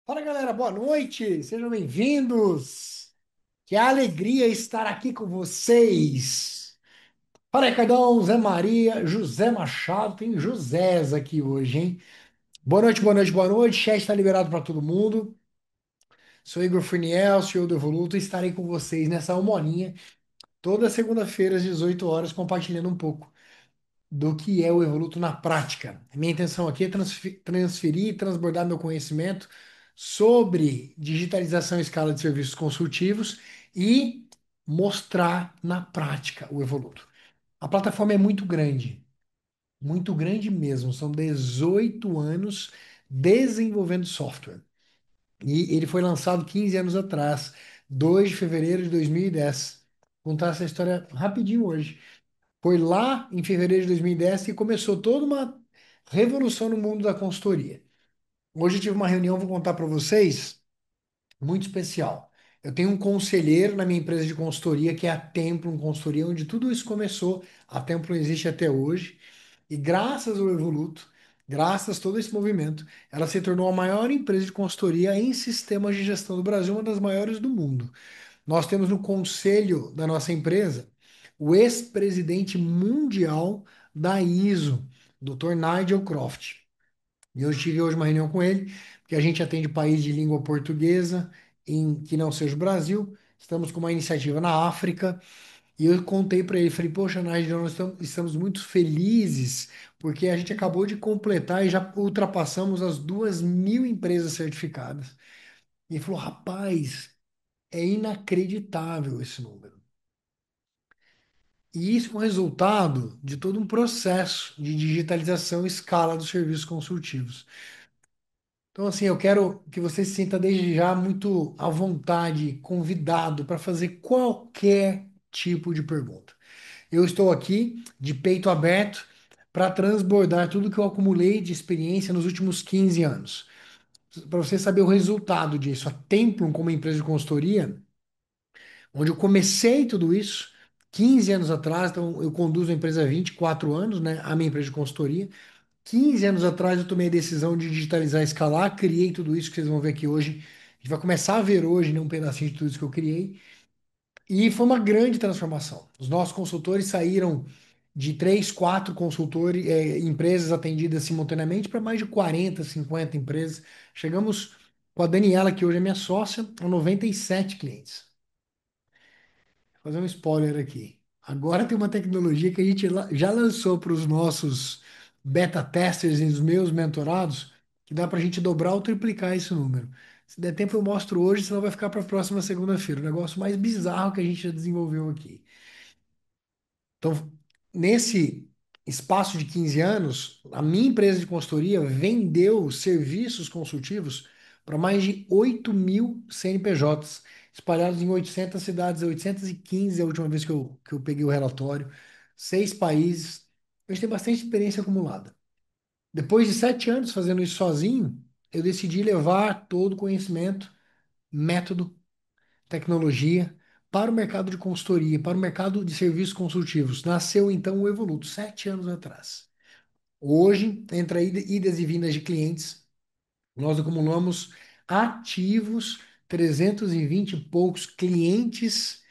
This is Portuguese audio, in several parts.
Fala galera, boa noite, sejam bem-vindos. Que alegria estar aqui com vocês. Fala aí, Cardão, Zé Maria, José Machado, tem Josés aqui hoje, hein? Boa noite, boa noite, boa noite. Chat está liberado para todo mundo. Sou Igor Furniel, CEO do Evoluto, e estarei com vocês nessa uma horinha, toda segunda-feira às 18 horas, compartilhando um pouco do que é o Evoluto na prática. Minha intenção aqui é transferir e transbordar meu conhecimento sobre digitalização em escala de serviços consultivos e mostrar na prática o Evoluto. A plataforma é muito grande mesmo. São 18 anos desenvolvendo software. E ele foi lançado 15 anos atrás, 2 de fevereiro de 2010. Vou contar essa história rapidinho hoje. Foi lá em fevereiro de 2010 que começou toda uma revolução no mundo da consultoria. Hoje eu tive uma reunião, vou contar para vocês, muito especial. Eu tenho um conselheiro na minha empresa de consultoria, que é a Templum Consultoria, onde tudo isso começou. A Templum existe até hoje. E graças ao Evoluto, graças a todo esse movimento, ela se tornou a maior empresa de consultoria em sistemas de gestão do Brasil, uma das maiores do mundo. Nós temos no conselho da nossa empresa o ex-presidente mundial da ISO, Dr. Nigel Croft. E eu tive hoje uma reunião com ele, porque a gente atende país de língua portuguesa, que não seja o Brasil. Estamos com uma iniciativa na África. E eu contei para ele, falei, poxa, Nigel, nós estamos muito felizes, porque a gente acabou de completar e já ultrapassamos as 2.000 empresas certificadas. E ele falou, rapaz, é inacreditável esse número. E isso é um resultado de todo um processo de digitalização e escala dos serviços consultivos. Então, assim, eu quero que você se sinta desde já muito à vontade, convidado para fazer qualquer tipo de pergunta. Eu estou aqui de peito aberto para transbordar tudo que eu acumulei de experiência nos últimos 15 anos. Para você saber o resultado disso, a Templum, como empresa de consultoria, onde eu comecei tudo isso 15 anos atrás, então eu conduzo a empresa há 24 anos, né, a minha empresa de consultoria. 15 anos atrás eu tomei a decisão de digitalizar e escalar, criei tudo isso que vocês vão ver aqui hoje. A gente vai começar a ver hoje, né, um pedacinho de tudo isso que eu criei. E foi uma grande transformação. Os nossos consultores saíram de 3, 4 consultores, empresas atendidas simultaneamente para mais de 40, 50 empresas. Chegamos com a Daniela, que hoje é minha sócia, a 97 clientes. Vou fazer um spoiler aqui. Agora tem uma tecnologia que a gente já lançou para os nossos beta testers e os meus mentorados, que dá para a gente dobrar ou triplicar esse número. Se der tempo, eu mostro hoje, senão vai ficar para a próxima segunda-feira. O negócio mais bizarro que a gente já desenvolveu aqui. Então, nesse espaço de 15 anos, a minha empresa de consultoria vendeu serviços consultivos para mais de 8.000 CNPJs, espalhados em 800 cidades, 815 a última vez que eu peguei o relatório, 6 países. A gente tem bastante experiência acumulada. Depois de 7 anos fazendo isso sozinho, eu decidi levar todo o conhecimento, método, tecnologia para o mercado de consultoria, para o mercado de serviços consultivos. Nasceu então o Evoluto, 7 anos atrás. Hoje, entre idas e vindas de clientes, nós acumulamos ativos 320 e poucos clientes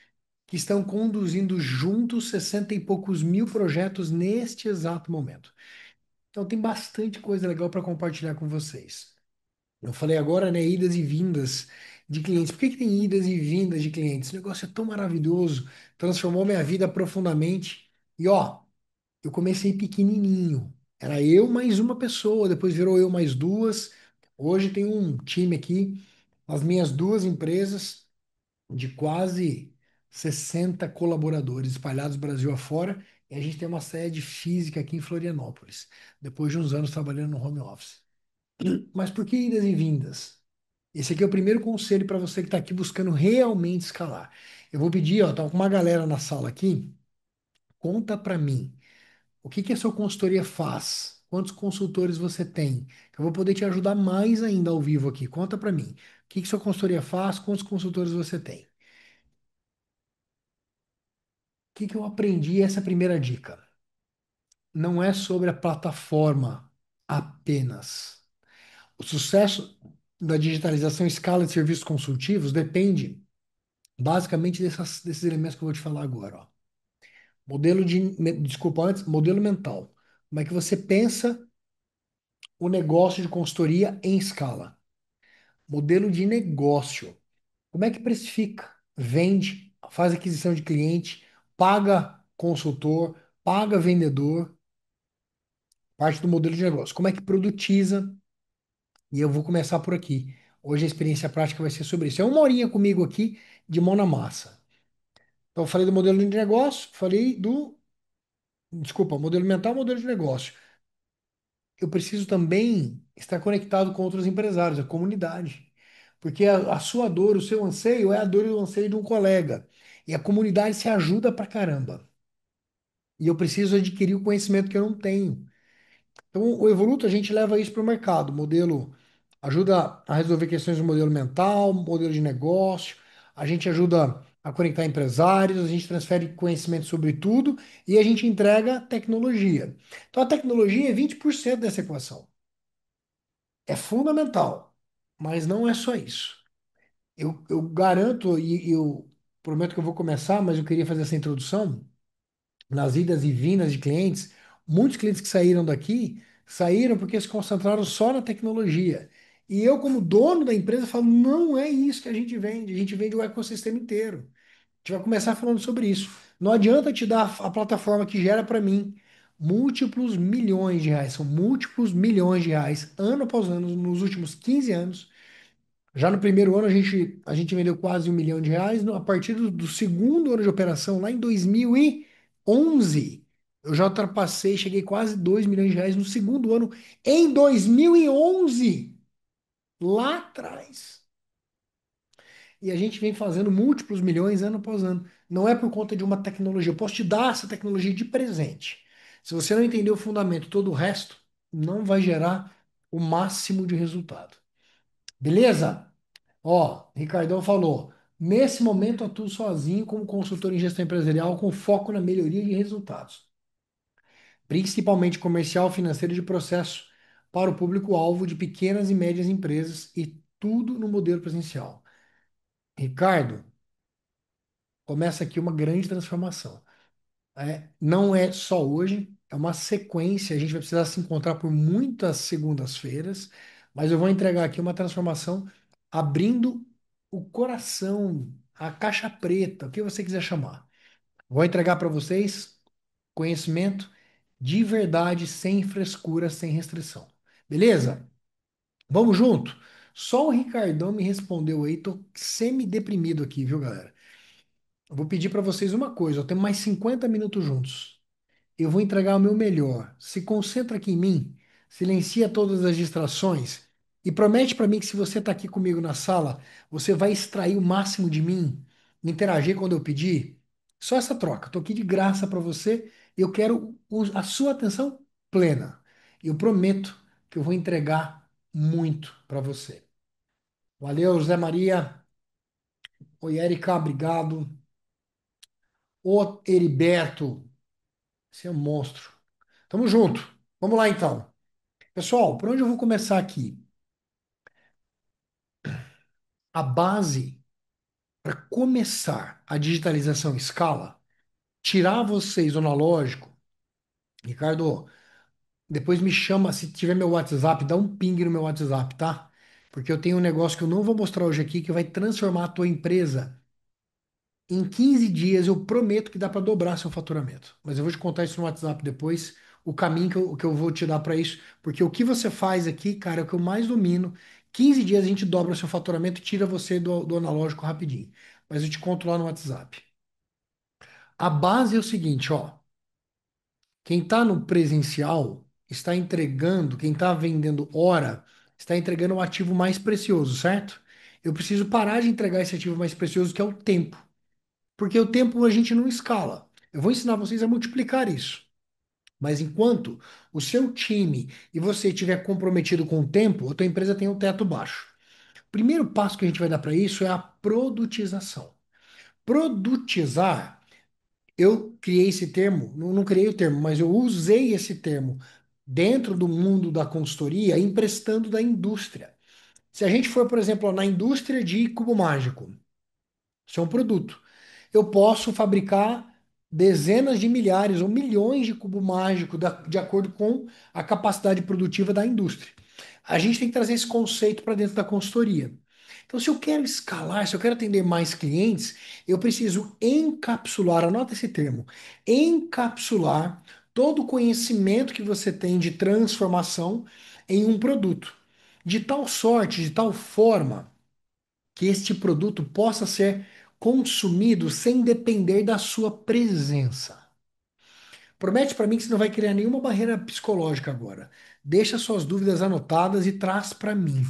que estão conduzindo juntos 60 e poucos mil projetos neste exato momento. Então tem bastante coisa legal para compartilhar com vocês. Eu falei agora, né, idas e vindas de clientes. Por que que tem idas e vindas de clientes? Esse negócio é tão maravilhoso, transformou minha vida profundamente. E ó, eu comecei pequenininho. Era eu mais uma pessoa, depois virou eu mais duas. Hoje tem um time aqui, as minhas duas empresas, de quase 60 colaboradores espalhados Brasil afora. E a gente tem uma sede física aqui em Florianópolis, depois de uns anos trabalhando no home office. Mas por que idas e vindas? Esse aqui é o primeiro conselho para você que está aqui buscando realmente escalar. Eu vou pedir, ó, tá com uma galera na sala aqui, conta para mim, o que que a sua consultoria faz? Quantos consultores você tem? Que eu vou poder te ajudar mais ainda ao vivo aqui. Conta para mim. O que que sua consultoria faz? Quantos consultores você tem? O que que eu aprendi? Essa é a primeira dica. Não é sobre a plataforma apenas. O sucesso. da digitalização em escala de serviços consultivos depende basicamente desses elementos que eu vou te falar agora, ó. Desculpa, antes, modelo mental. Como é que você pensa o negócio de consultoria em escala? Modelo de negócio. Como é que precifica? Vende, faz aquisição de cliente, paga consultor, paga vendedor, parte do modelo de negócio. Como é que produtiza? E eu vou começar por aqui. Hoje a experiência prática vai ser sobre isso. É uma horinha comigo aqui de mão na massa. Então, eu falei do modelo de negócio, falei do, desculpa, modelo mental, modelo de negócio. Eu preciso também estar conectado com outros empresários, a comunidade. Porque a sua dor, o seu anseio é a dor e o anseio de um colega. E a comunidade se ajuda pra caramba. E eu preciso adquirir o conhecimento que eu não tenho. Então, o Evoluto, a gente leva isso para o mercado. Modelo ajuda a resolver questões do modelo mental, modelo de negócio. A gente ajuda a conectar empresários, a gente transfere conhecimento sobre tudo e a gente entrega tecnologia. Então, a tecnologia é 20% dessa equação. É fundamental, mas não é só isso. Eu garanto e eu prometo que eu vou começar, mas eu queria fazer essa introdução nas idas e vindas de clientes, muitos clientes que saíram daqui saíram porque se concentraram só na tecnologia. E eu, como dono da empresa, falo: não é isso que a gente vende o ecossistema inteiro. A gente vai começar falando sobre isso. Não adianta te dar a plataforma que gera para mim múltiplos milhões de reais, são múltiplos milhões de reais, ano após ano, nos últimos 15 anos. Já no primeiro ano a gente vendeu quase 1 milhão de reais. A partir do segundo ano de operação, lá em 2011, eu já ultrapassei, cheguei quase 2 milhões de reais no segundo ano, em 2011, lá atrás. E a gente vem fazendo múltiplos milhões ano após ano. Não é por conta de uma tecnologia. Eu posso te dar essa tecnologia de presente. Se você não entender o fundamento, todo o resto não vai gerar o máximo de resultado. Beleza? Ó, Ricardão falou: nesse momento atuo sozinho como consultor em gestão empresarial com foco na melhoria de resultados, principalmente comercial, financeiro e de processo para o público-alvo de pequenas e médias empresas e tudo no modelo presencial. Ricardo, começa aqui uma grande transformação. Não é só hoje, é uma sequência. A gente vai precisar se encontrar por muitas segundas-feiras, mas eu vou entregar aqui uma transformação abrindo o coração, a caixa preta, o que você quiser chamar. Vou entregar para vocês conhecimento de verdade, sem frescura, sem restrição. Beleza? Vamos junto? Só o Ricardão me respondeu aí, tô semi-deprimido aqui, viu, galera? Eu vou pedir para vocês uma coisa, eu tenho mais 50 minutos juntos. Eu vou entregar o meu melhor. Se concentra aqui em mim, silencia todas as distrações e promete para mim que se você está aqui comigo na sala, você vai extrair o máximo de mim, me interagir quando eu pedir. Só essa troca. Estou aqui de graça para você. Eu quero a sua atenção plena. Eu prometo que eu vou entregar muito para você. Valeu, José Maria. Oi, Erika, obrigado. Ô, Heriberto, você é um monstro. Tamo junto. Vamos lá então. Pessoal, por onde eu vou começar aqui? A base para começar a digitalização em escala, tirar vocês do analógico. Ricardo, depois me chama, se tiver meu WhatsApp, dá um ping no meu WhatsApp, tá? Porque eu tenho um negócio que eu não vou mostrar hoje aqui que vai transformar a tua empresa. Em 15 dias eu prometo que dá para dobrar seu faturamento. Mas eu vou te contar isso no WhatsApp depois, o caminho que eu vou te dar para isso, porque o que você faz aqui, cara, é o que eu mais domino. 15 dias a gente dobra o seu faturamento e tira você do analógico rapidinho. Mas eu te conto lá no WhatsApp. A base é o seguinte, ó. Quem está no presencial está entregando, quem está vendendo hora, está entregando o ativo mais precioso, certo? Eu preciso parar de entregar esse ativo mais precioso, que é o tempo. Porque o tempo a gente não escala. Eu vou ensinar vocês a multiplicar isso. Mas enquanto o seu time e você estiver comprometido com o tempo, a tua empresa tem um teto baixo. O primeiro passo que a gente vai dar para isso é a produtização. Produtizar, eu criei esse termo, não criei o termo, mas eu usei esse termo dentro do mundo da consultoria, emprestando da indústria. Se a gente for, por exemplo, na indústria de cubo mágico, isso é um produto. Eu posso fabricar dezenas de milhares ou milhões de cubo mágico de acordo com a capacidade produtiva da indústria. A gente tem que trazer esse conceito para dentro da consultoria. Então, se eu quero escalar, se eu quero atender mais clientes, eu preciso encapsular, anota esse termo, encapsular todo o conhecimento que você tem de transformação em um produto, de tal sorte, de tal forma que este produto possa ser consumido sem depender da sua presença. Promete para mim que você não vai criar nenhuma barreira psicológica agora. Deixa suas dúvidas anotadas e traz para mim.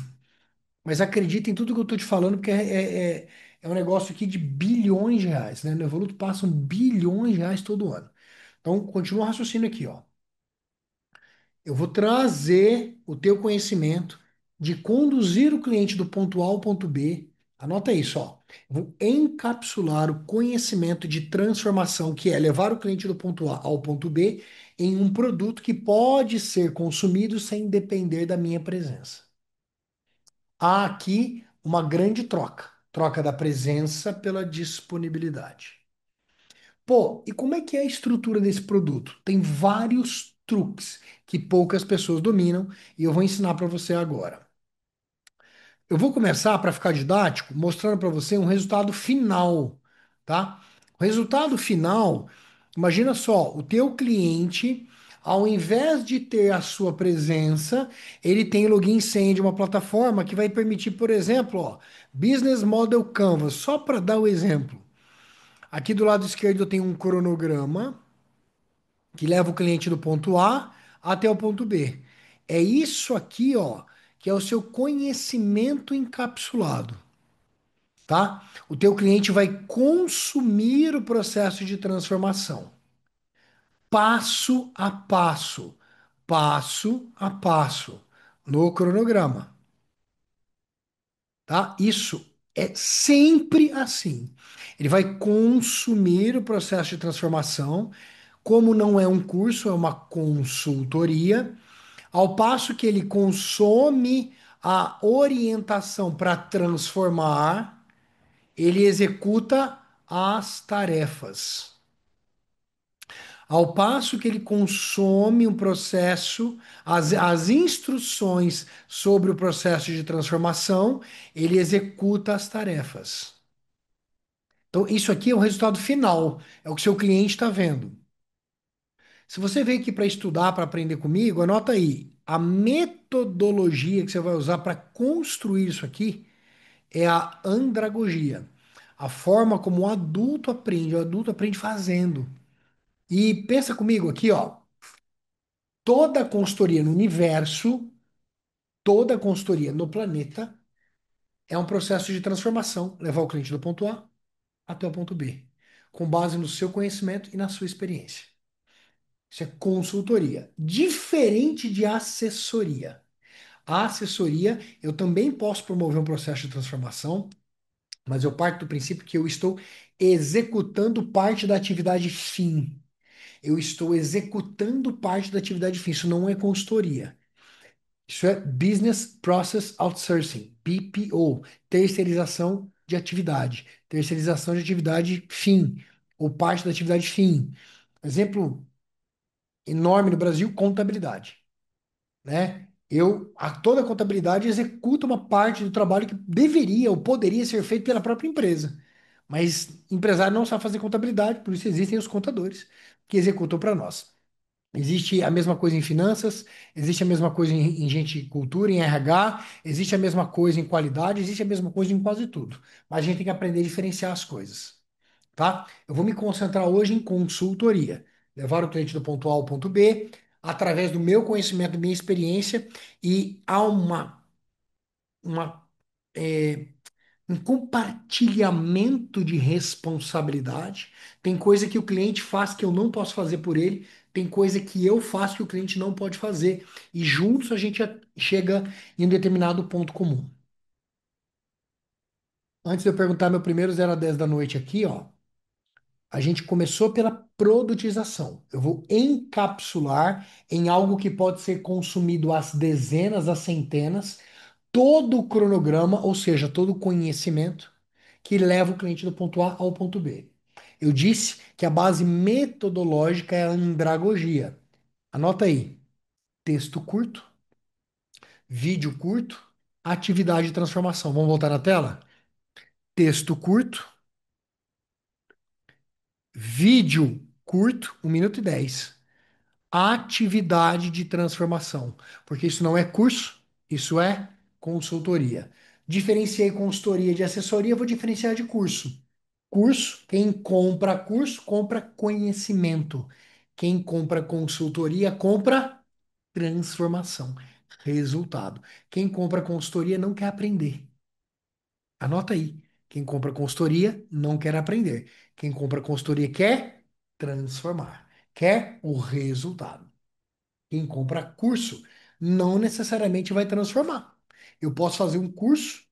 Mas acredita em tudo que eu estou te falando, porque é um negócio aqui de bilhões de reais, né? No Evoluto passam bilhões de reais todo ano. Então, continua o raciocínio aqui, ó. Eu vou trazer o teu conhecimento de conduzir o cliente do ponto A ao ponto B. Anota isso, ó. Eu vou encapsular o conhecimento de transformação, que é levar o cliente do ponto A ao ponto B em um produto que pode ser consumido sem depender da minha presença. Há aqui uma grande troca, troca da presença pela disponibilidade. Pô, e como é que é a estrutura desse produto? Tem vários truques que poucas pessoas dominam e eu vou ensinar para você agora. Eu vou começar para ficar didático, mostrando para você um resultado final, tá? O resultado final, imagina só, o teu cliente, ao invés de ter a sua presença, ele tem login e senha de uma plataforma que vai permitir, por exemplo, ó, Business Model Canvas, só para dar o exemplo. Aqui do lado esquerdo eu tenho um cronograma que leva o cliente do ponto A até o ponto B. É isso aqui, ó, que é o seu conhecimento encapsulado, tá? O teu cliente vai consumir o processo de transformação, passo a passo, no cronograma, tá? Isso é sempre assim. Ele vai consumir o processo de transformação, como não é um curso, é uma consultoria. Ao passo que ele consome a orientação para transformar, ele executa as tarefas. Ao passo que ele consome um processo, as instruções sobre o processo de transformação, ele executa as tarefas. Então, isso aqui é o resultado final, é o que seu cliente está vendo. Se você veio aqui para estudar, para aprender comigo, anota aí. A metodologia que você vai usar para construir isso aqui é a andragogia. A forma como o adulto aprende fazendo. E pensa comigo aqui, ó. Toda consultoria no universo, toda consultoria no planeta é um processo de transformação, levar o cliente do ponto A até o ponto B, com base no seu conhecimento e na sua experiência. Isso é consultoria, diferente de assessoria. A assessoria, eu também posso promover um processo de transformação, mas eu parto do princípio que eu estou executando parte da atividade fim. Eu estou executando parte da atividade fim. Isso não é consultoria. Isso é Business Process Outsourcing, BPO, terceirização de atividade. Terceirização de atividade fim, ou parte da atividade fim. Exemplo enorme no Brasil, contabilidade, né? Toda a contabilidade executa uma parte do trabalho que deveria ou poderia ser feito pela própria empresa. Mas empresário não sabe fazer contabilidade, por isso existem os contadores que executam para nós. Existe a mesma coisa em finanças, existe a mesma coisa em gente cultura, em RH, existe a mesma coisa em qualidade, existe a mesma coisa em quase tudo. Mas a gente tem que aprender a diferenciar as coisas, tá? Eu vou me concentrar hoje em consultoria, levar o cliente do ponto A ao ponto B, através do meu conhecimento, da minha experiência, e há uma, é, um compartilhamento de responsabilidade. Tem coisa que o cliente faz que eu não posso fazer por ele, tem coisa que eu faço que o cliente não pode fazer, e juntos a gente chega em um determinado ponto comum. Antes de eu perguntar meu primeiro 0 a 10 da noite aqui, ó. A gente começou pela produtização. Eu vou encapsular em algo que pode ser consumido às dezenas, às centenas, todo o cronograma, ou seja, todo o conhecimento que leva o cliente do ponto A ao ponto B. Eu disse que a base metodológica é a andragogia. Anota aí: texto curto, vídeo curto, atividade de transformação. Vamos voltar na tela? Texto curto, vídeo curto, 1 minuto e 10. Atividade de transformação. Porque isso não é curso, isso é consultoria. Diferenciei consultoria de assessoria, vou diferenciar de curso. Curso, quem compra curso, compra conhecimento. Quem compra consultoria, compra transformação, resultado. Quem compra consultoria não quer aprender. Anota aí. Quem compra consultoria não quer aprender. Quem compra consultoria quer transformar, quer o resultado. Quem compra curso não necessariamente vai transformar. Eu posso fazer um curso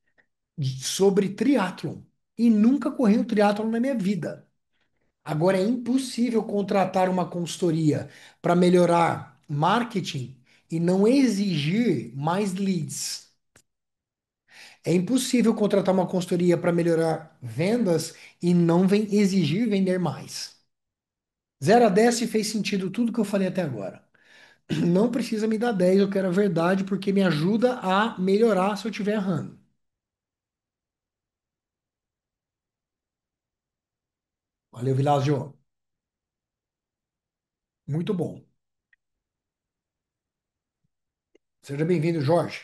sobre triatlon e nunca corri um triatlon na minha vida. Agora é impossível contratar uma consultoria para melhorar marketing e não exigir mais leads. É impossível contratar uma consultoria para melhorar vendas e não exigir vender mais. 0 a 10 se fez sentido tudo que eu falei até agora. Não precisa me dar 10, eu quero a verdade porque me ajuda a melhorar se eu estiver errando. Valeu, Vilásio. Muito bom. Seja bem-vindo, Jorge.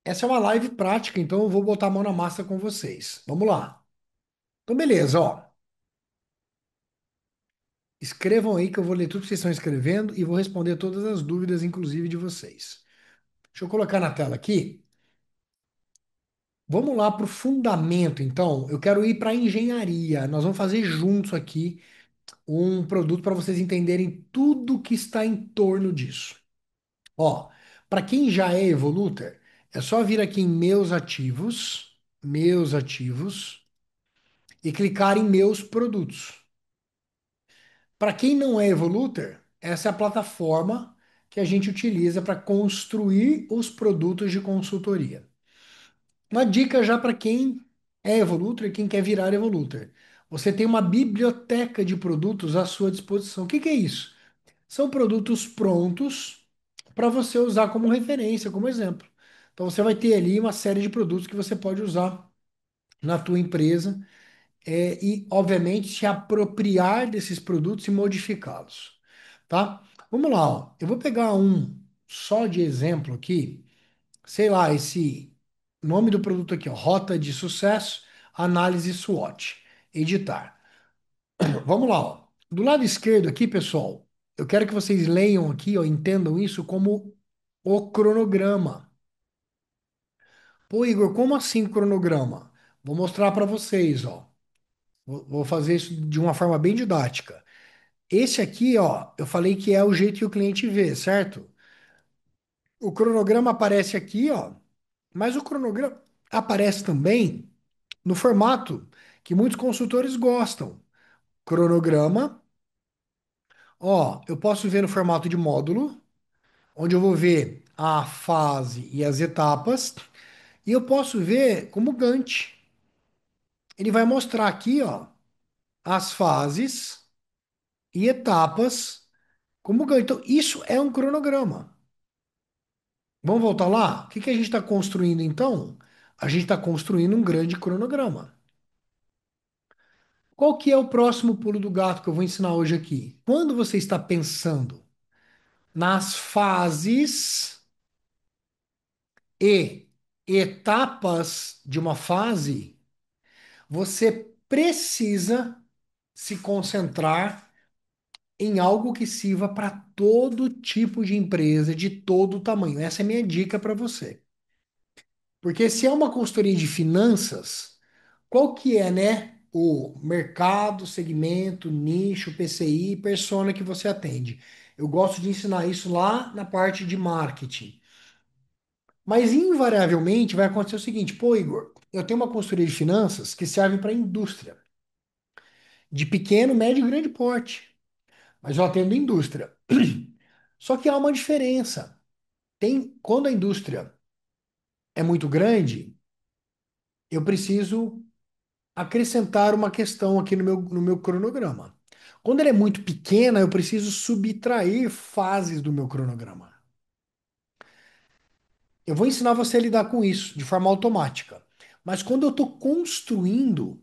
Essa é uma live prática, então eu vou botar a mão na massa com vocês. Vamos lá. Então, beleza, ó. Escrevam aí que eu vou ler tudo que vocês estão escrevendo e vou responder todas as dúvidas, inclusive de vocês. Deixa eu colocar na tela aqui. Vamos lá para o fundamento, então. Eu quero ir para a engenharia. Nós vamos fazer juntos aqui um produto para vocês entenderem tudo que está em torno disso. Ó, para quem já é Evoluter, é só vir aqui em Meus Ativos e clicar em Meus Produtos. Para quem não é Evoluter, essa é a plataforma que a gente utiliza para construir os produtos de consultoria. Uma dica já para quem é Evoluter e quem quer virar Evoluter. Você tem uma biblioteca de produtos à sua disposição. O que que é isso? São produtos prontos para você usar como referência, como exemplo. Então você vai ter ali uma série de produtos que você pode usar na tua empresa e, obviamente, se apropriar desses produtos e modificá-los, tá? Vamos lá, ó. Eu vou pegar um só de exemplo aqui, sei lá, esse nome do produto aqui, ó, Rota de Sucesso, Análise SWOT, editar. Vamos lá, ó. Do lado esquerdo aqui, pessoal, eu quero que vocês leiam aqui, ó, entendam isso como o cronograma. Pô, Igor, como assim cronograma? Vou mostrar para vocês, ó. Vou fazer isso de uma forma bem didática. Esse aqui, ó, eu falei que é o jeito que o cliente vê, certo? O cronograma aparece aqui, ó, mas o cronograma aparece também no formato que muitos consultores gostam. Cronograma, ó, eu posso ver no formato de módulo, onde eu vou ver a fase e as etapas, e eu posso ver como Gantt. Ele vai mostrar aqui, ó, as fases e etapas como Gantt. Então, isso é um cronograma. Vamos voltar lá? O que que a gente está construindo então? A gente está construindo um grande cronograma. Qual que é o próximo pulo do gato que eu vou ensinar hoje aqui? Quando você está pensando nas fases e etapas de uma fase, você precisa se concentrar em algo que sirva para todo tipo de empresa, de todo tamanho. Essa é a minha dica para você. Porque se é uma consultoria de finanças, qual que é, né, o mercado, segmento, nicho, PCI, persona que você atende? Eu gosto de ensinar isso lá na parte de marketing. Mas invariavelmente vai acontecer o seguinte, pô, Igor, eu tenho uma consultoria de finanças que serve para indústria, de pequeno, médio e grande porte, mas eu atendo indústria. Só que há uma diferença. Quando a indústria é muito grande, eu preciso acrescentar uma questão aqui no meu cronograma. Quando ele é muito pequena, eu preciso subtrair fases do meu cronograma. Eu vou ensinar você a lidar com isso de forma automática. Mas quando eu estou construindo,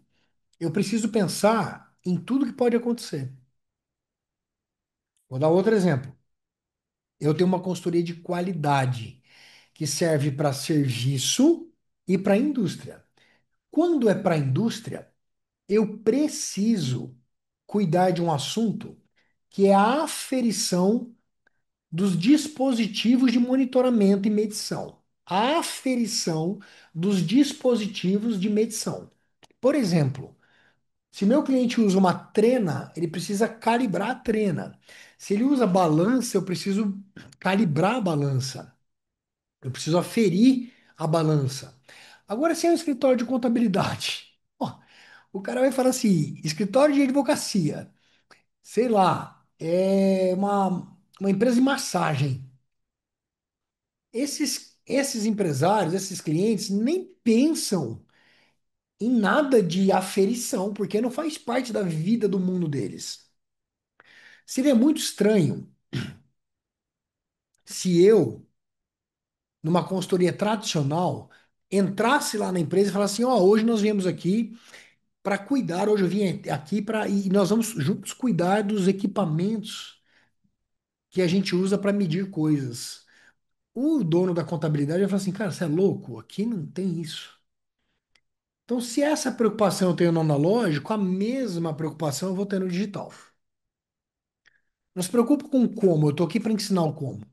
eu preciso pensar em tudo que pode acontecer. Vou dar outro exemplo. Eu tenho uma consultoria de qualidade que serve para serviço e para indústria. Quando é para indústria, eu preciso cuidar de um assunto que é a aferição dos dispositivos de monitoramento e medição. A aferição dos dispositivos de medição. Por exemplo, se meu cliente usa uma trena, ele precisa calibrar a trena. Se ele usa balança, eu preciso calibrar a balança. Eu preciso aferir a balança. Agora, se é um escritório de contabilidade, ó, o cara vai falar assim: escritório de advocacia, sei lá, é uma empresa de massagem. Esses empresários, esses clientes, nem pensam em nada de aferição, porque não faz parte da vida do mundo deles. Seria muito estranho se eu, numa consultoria tradicional, entrasse lá na empresa e falasse assim: ó, hoje nós viemos aqui para cuidar, hoje eu vim aqui para e nós vamos juntos cuidar dos equipamentos que a gente usa para medir coisas. O dono da contabilidade vai falar assim: cara, você é louco? Aqui não tem isso. Então, se essa preocupação eu tenho no analógico, a mesma preocupação eu vou ter no digital. Não se preocupe com o como, eu estou aqui para ensinar o como.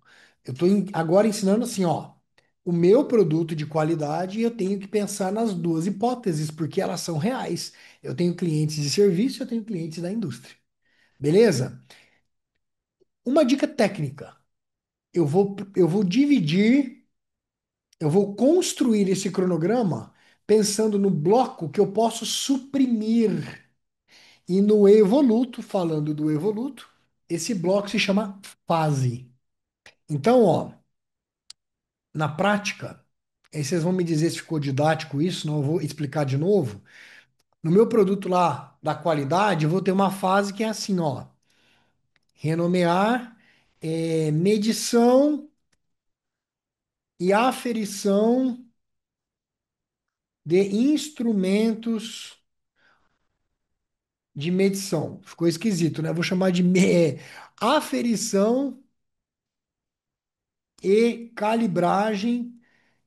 Eu estou agora ensinando assim, ó, o meu produto de qualidade e eu tenho que pensar nas duas hipóteses, porque elas são reais. Eu tenho clientes de serviço, eu tenho clientes da indústria. Beleza? Uma dica técnica. Eu vou dividir, eu vou construir esse cronograma pensando no bloco que eu posso suprimir. E no evoluto, falando do evoluto, esse bloco se chama fase. Então, ó, na prática, aí vocês vão me dizer se ficou didático isso, não eu vou explicar de novo. No meu produto lá da qualidade, eu vou ter uma fase que é assim, ó, renomear, medição e aferição de instrumentos de medição. Ficou esquisito, né? Eu vou chamar de aferição e calibragem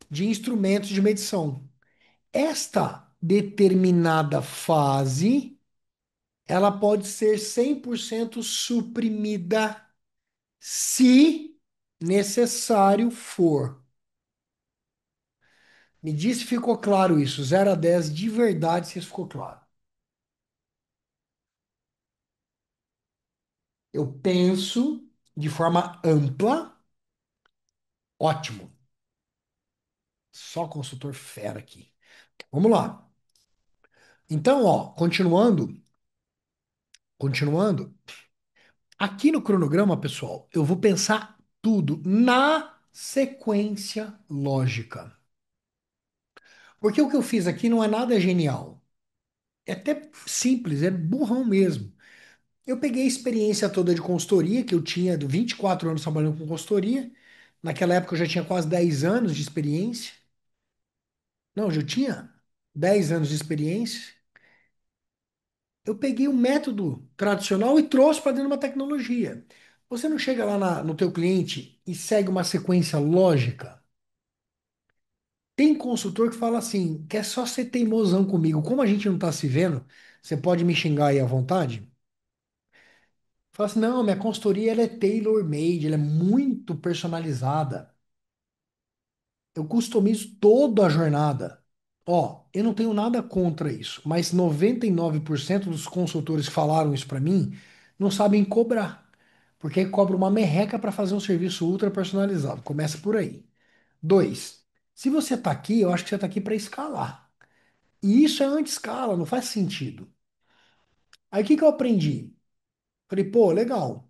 de instrumentos de medição. Esta determinada fase, ela pode ser 100% suprimida se necessário for. Me diz se ficou claro isso, 0 a 10 de verdade, se isso ficou claro. Eu penso de forma ampla, ótimo. Só consultor fera aqui. Vamos lá. Então, ó, continuando, aqui no cronograma, pessoal, eu vou pensar tudo na sequência lógica. Porque o que eu fiz aqui não é nada genial. É até simples, é burrão mesmo. Eu peguei a experiência toda de consultoria, que eu tinha de 24 anos trabalhando com consultoria. Naquela época eu já tinha quase 10 anos de experiência. Não, eu já tinha 10 anos de experiência. Eu peguei o método tradicional e trouxe para dentro de uma tecnologia. Você não chega lá no teu cliente e segue uma sequência lógica. Tem consultor que fala assim, quer só ser teimosão comigo. Como a gente não está se vendo, você pode me xingar aí à vontade? Fala assim, não, minha consultoria ela é tailor-made, ela é muito personalizada. Eu customizo toda a jornada. Ó, eu não tenho nada contra isso, mas 99% dos consultores que falaram isso para mim não sabem cobrar, porque cobra uma merreca para fazer um serviço ultra personalizado. Começa por aí. Dois, se você está aqui, eu acho que você está aqui para escalar. E isso é anti-escala, não faz sentido. Aí o que que eu aprendi? Falei, pô, legal.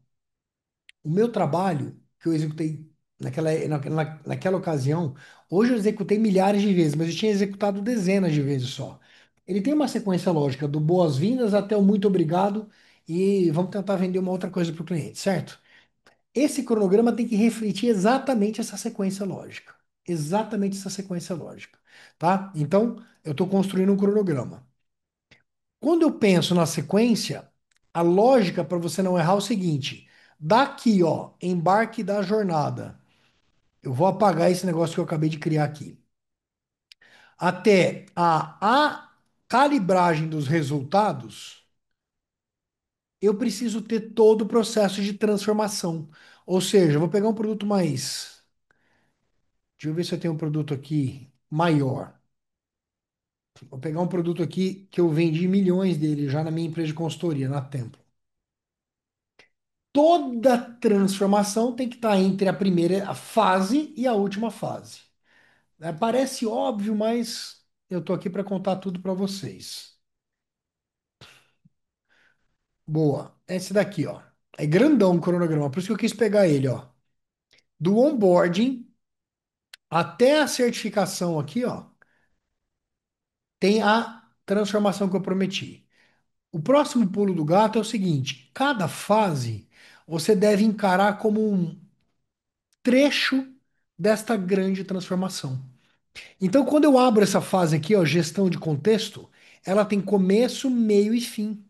O meu trabalho que eu executei naquela ocasião, hoje eu executei milhares de vezes, mas eu tinha executado dezenas de vezes só. Ele tem uma sequência lógica do boas-vindas até o muito obrigado e vamos tentar vender uma outra coisa para o cliente, certo? Esse cronograma tem que refletir exatamente essa sequência lógica. Exatamente essa sequência lógica, tá? Então, eu estou construindo um cronograma. Quando eu penso na sequência, a lógica para você não errar é o seguinte: daqui, ó, embarque da jornada. Eu vou apagar esse negócio que eu acabei de criar aqui. Até a calibragem dos resultados, eu preciso ter todo o processo de transformação. Ou seja, eu vou pegar um produto mais. Deixa eu ver se eu tenho um produto aqui maior. Vou pegar um produto aqui que eu vendi milhões dele já na minha empresa de consultoria, na Tempo. Toda transformação tem que estar entre a primeira fase e a última fase. Parece óbvio, mas eu tô aqui para contar tudo para vocês. Boa. Esse daqui, ó. É grandão o cronograma, por isso que eu quis pegar ele, ó. Do onboarding até a certificação aqui, ó, tem a transformação que eu prometi. O próximo pulo do gato é o seguinte: cada fase você deve encarar como um trecho desta grande transformação. Então, quando eu abro essa fase aqui, ó, gestão de contexto, ela tem começo, meio e fim.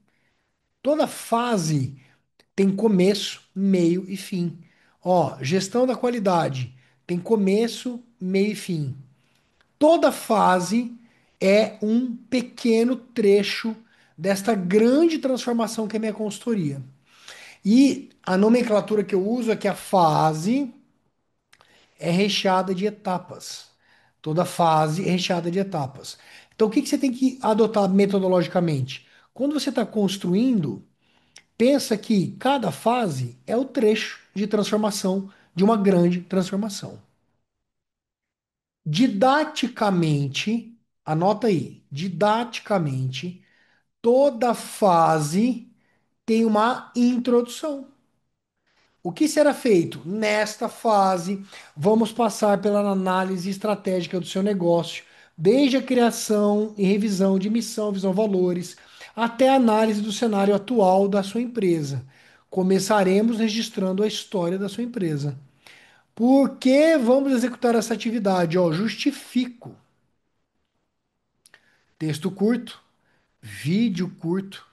Toda fase tem começo, meio e fim. Ó, gestão da qualidade tem começo, meio e fim. Toda fase é um pequeno trecho desta grande transformação que é a minha consultoria. E a nomenclatura que eu uso é que a fase é recheada de etapas. Toda fase é recheada de etapas. Então, o que que você tem que adotar metodologicamente? Quando você está construindo, pensa que cada fase é o trecho de transformação de uma grande transformação. Didaticamente, anota aí, didaticamente, toda fase tem uma introdução. O que será feito? Nesta fase, vamos passar pela análise estratégica do seu negócio, desde a criação e revisão de missão, visão, valores, até a análise do cenário atual da sua empresa. Começaremos registrando a história da sua empresa. Por que vamos executar essa atividade? Ó, justifico. Texto curto, vídeo curto,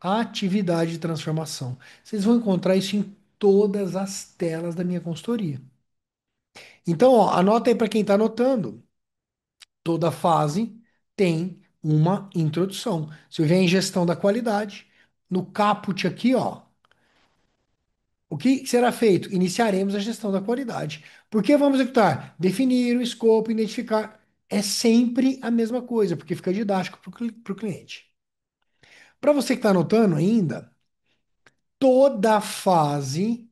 atividade de transformação. Vocês vão encontrar isso em todas as telas da minha consultoria. Então, ó, anota aí para quem está anotando. Toda fase tem uma introdução. Se eu vier em gestão da qualidade, no caput aqui, ó, o que será feito? Iniciaremos a gestão da qualidade. Por que vamos executar? Definir o escopo, identificar. É sempre a mesma coisa, porque fica didático para o cliente. Para você que está anotando ainda, toda fase